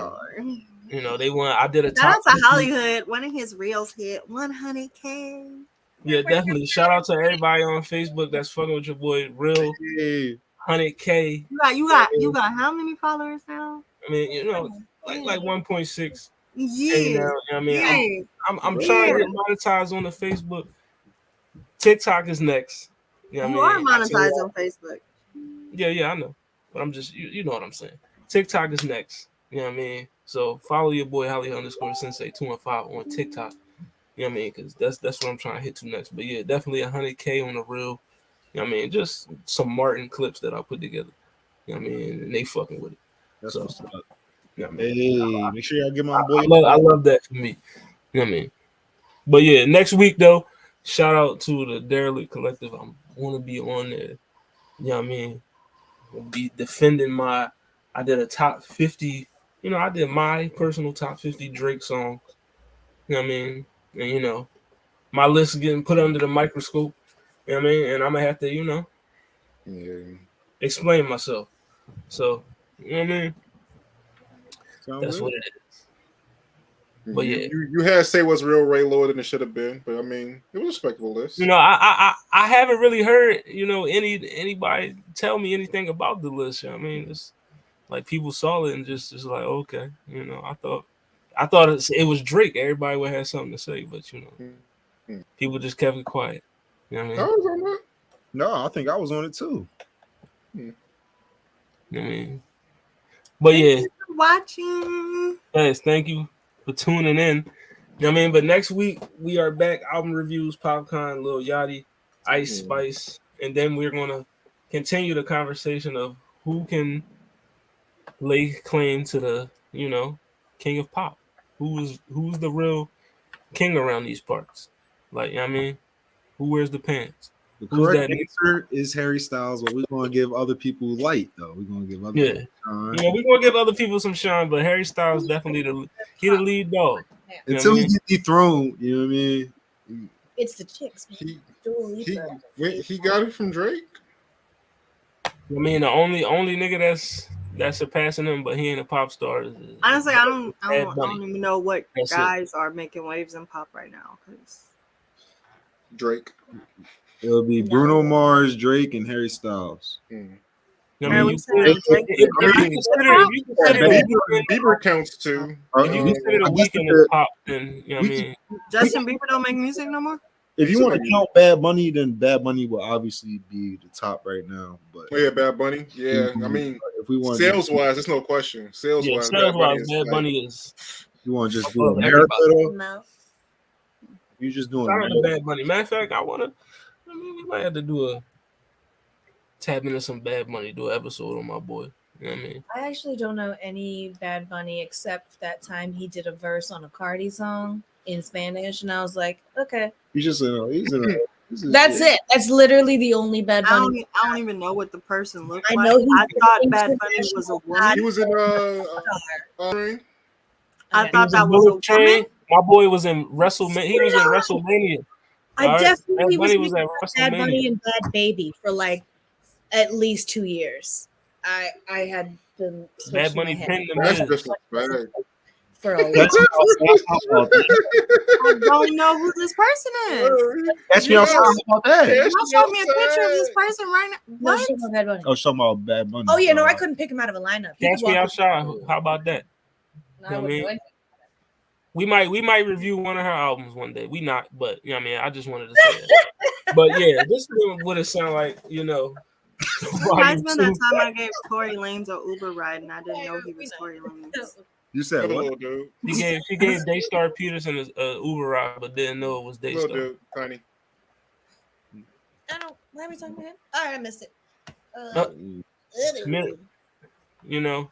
they want. I did a Shout top. out to Hollywood. One of his reels hit 100K. Yeah, definitely. Shout out to everybody on Facebook that's fucking with your boy. Real Hey, 100K. You got how many followers now? I mean, like 1.6. Yeah. Now, you know what I mean? Yeah. I'm trying to get monetized on the Facebook. TikTok is next. You know You what I are mean? monetized on Facebook. Yeah, I know. But I'm just, you know what I'm saying. TikTok is next. You know what I mean? So follow your boy Holly_Sensei215 on TikTok. You know what I mean? Because that's what I'm trying to hit to next. But yeah, definitely 100K on the real. You know what I mean? Just some Martin clips that I put together. You know what I mean? And they fucking with it. that's So, what's up. You know what I mean? Hey, make sure y'all get my boy. I love that for me. You know what I mean? But yeah, next week though, shout out to the Derelict Collective. I want to be on there. You know what I mean? I'll be defending I did a top 50. I did my personal top 50 Drake songs. You know what I mean? And my list is getting put under the microscope. You know what I mean? And I'm gonna have to, Yeah. explain myself. So, you know what I mean? Sound That's good? what it is. But yeah. You had say what's real Ray lower than it should have been, but I mean it was a respectable list. I haven't really heard anybody tell me anything about the list. You know what I mean, it's like people saw it and just like okay, I thought it was Drake. Everybody would have something to say, but people just kept it quiet. You know what I I mean? was on that. No, I think I was on it too. You know what I mean? But yeah, Watching. guys, thank you for tuning in. You know what I mean? But next week we are back. Album reviews, Popcorn, Lil Yachty, Ice Spice, and then we're gonna continue the conversation of who can lay claim to the king of pop. Who's the real king around these parts? Like, you know what I mean, who wears the pants? The Who's correct that? answer is Harry Styles, but we're gonna give other people light though. We're gonna give other people shine. Yeah, we're gonna give other people some shine, but Harry Styles definitely the lead dog. Yeah. You know Until what I he mean? gets dethroned, you know what I mean? It's the chicks. Man. He Dua Lipa. he got it from Drake. I mean, the only nigga that's surpassing him, but he ain't a pop star. Honestly, I don't Bad Bunny. even know what That's it. guys are making waves in pop right now. Cause Drake. It'll be Bruno Mars, Drake, and Harry Styles. I Harry mean, Styles, Drake, if you consider Bieber counts too. if you consider the weekend as pop, then you know what I mean. Justin Bieber don't make music no more. If you want to count Bad Bunny, then Bad Bunny will obviously be the top right now. But Oh, yeah, Bad Bunny. Yeah, I mean, if we want sales wise, there's no question. Sales wise, Bad Bunny is. you want to just do Above America though, No. you just doing Shout out to America. Bad Bunny. Matter of fact, we might have to do tap into some Bad Bunny, do an episode on my boy. You know what I mean? I actually don't know any Bad Bunny except that time he did a verse on a Cardi song in Spanish, and I was like, okay, He's just that's it. That's literally the only Bad I Bunny. don't even know what the person looked I like. know he's I thought an Bad Bunny was a woman. He was in I Okay. thought that was a Train. woman. My boy was in WrestleMania. He was in WrestleMania. I Alright, definitely Bad was Bunny was thinking at Bad Bunny WrestleMania. and Bad Baby for like at least 2 years. I had been Bad switching my Bunny head pinned the that's Miz. disrespect. for a That's while. I don't know who this person is. Ask me outside about that. Y'all show me a picture of this person right now. No, What? she's talking about Bad Bunny. I was talking about Bad Bunny. Oh yeah, no, I couldn't pick him out of a lineup. He Catch could me walk outside. How about that? in- I wouldn't know anything. We might review one of her albums one day. We not, but you know what I mean. I just wanted to say that. But yeah, this is what it sound like. You know, Reminds me of that time I gave Tory Lanez an Uber ride and I didn't know he was Tory Lanez. You said what? Little dude. She gave Daystar Peterson a Uber ride, but didn't know it was Little Daystar. dude, tiny. I don't. Why are we talking about him? All right, I missed it. You know,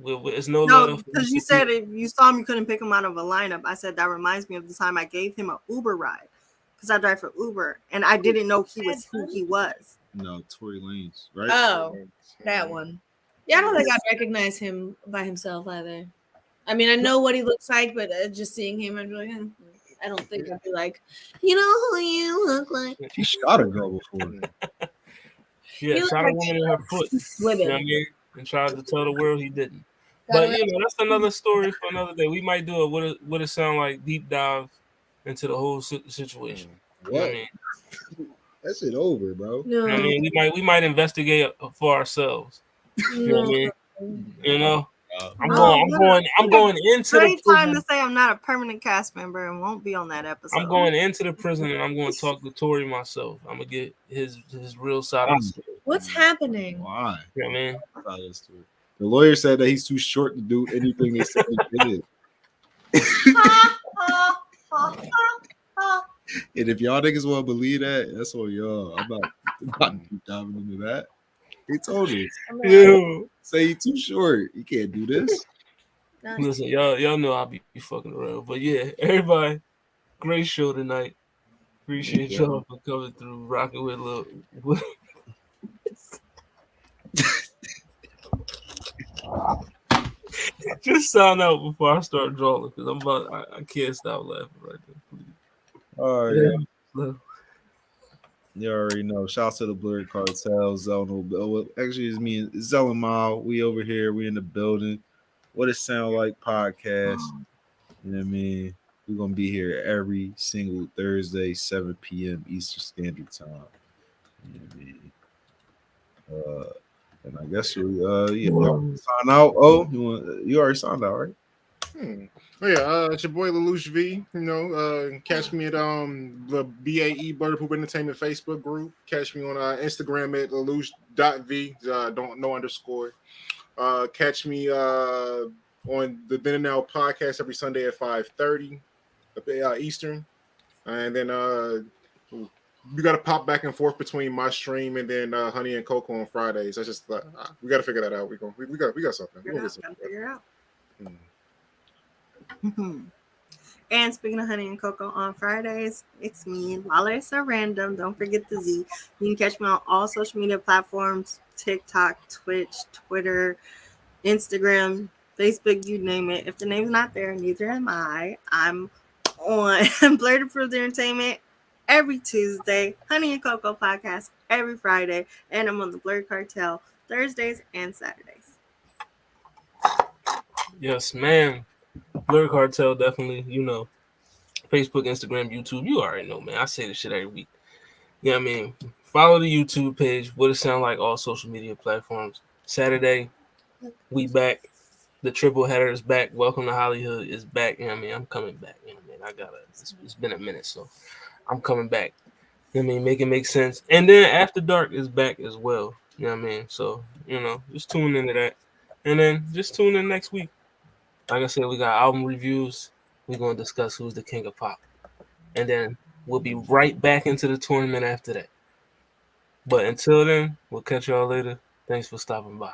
it's no No, love. because you said if you saw him, you couldn't pick him out of a lineup. I said that reminds me of the time I gave him an Uber ride because I drive for Uber and I didn't know he was who he was. No, Tory Lanez, right? Oh, that one. Yeah, I don't think I'd recognize him by himself either. I mean, I know what he looks like, but just seeing him, I'd be like, I don't think I'd be like, you know who you look like. He shot a girl before. Yeah, He shot a woman in her foot. You know what I Women. mean? And tried to tell the world he didn't. But you know, that's another story for another day. We might do a what it sound like deep dive into the whole situation. You know what I mean? That shit over, bro. No, You know what I mean, we might investigate for ourselves. You know what I mean? You know, I'm going into the Great time prison. to say I'm not a permanent cast member and won't be on that episode. I'm going into the prison and I'm going to talk to Tory myself. I'm gonna get his real side of the story. What's happening? Why? You know what I mean? Side of the story. The lawyer said that he's too short to do anything they said he did. And if y'all niggas want to believe that, that's on y'all. I'm not keep diving into that. He told us. Yeah. Say he too short. He can't do this. Listen, y'all know I'll be fucking around. But yeah, everybody, great show tonight. Appreciate y'all for coming through, rocking with a little. Just sign out before I start drawing because I can't stop laughing right there. Please. All right. Yeah. You already know. Shouts to the Blurred Cartel, Zelno. Actually, it's me and Zell and Mal. We over here. We in the building. What it sound like podcast. You know what I mean? We're gonna be here every single Thursday, 7 p.m. Eastern Standard Time. You know what I mean? And I guess sign out. Oh, you already signed out, right? Oh yeah, it's your boy Lelouch V. You know, catch me at the BAE Butter Poop Entertainment Facebook group. Catch me on Instagram at lelouch.v. Don't no underscore. Catch me on the Then and Now podcast every Sunday at 5:30 Eastern, and then we got to pop back and forth between my stream and then Honey and Coco on Fridays. That's just we got to figure that out. We got something. Figure it out. And speaking of Honey and Cocoa on Fridays, it's me, Lala So Random. Don't forget the Z. You can catch me on all social media platforms: TikTok, Twitch, Twitter, Instagram, Facebook, you name it. If the name's not there, neither am I. I'm on Blurred Approved Entertainment every Tuesday, Honey and Cocoa podcast every Friday, and I'm on the Blurred Cartel Thursdays and Saturdays. Yes, man. Blurred Cartel, definitely. You know, Facebook, Instagram, YouTube. You already know, man. I say this shit every week. You know what I mean? Follow the YouTube page. What it sound like, all social media platforms. Saturday, we back. The triple header is back. Welcome to Hollywood is back. You know what I mean? I'm coming back. You know what I mean? It's been a minute, so I'm coming back. You know what I mean? Make it make sense. And then After Dark is back as well. You know what I mean? So, you know, just tune into that. And then just tune in next week. Like I said, we got album reviews. We're going to discuss who's the king of pop. And then we'll be right back into the tournament after that. But until then, we'll catch y'all later. Thanks for stopping by.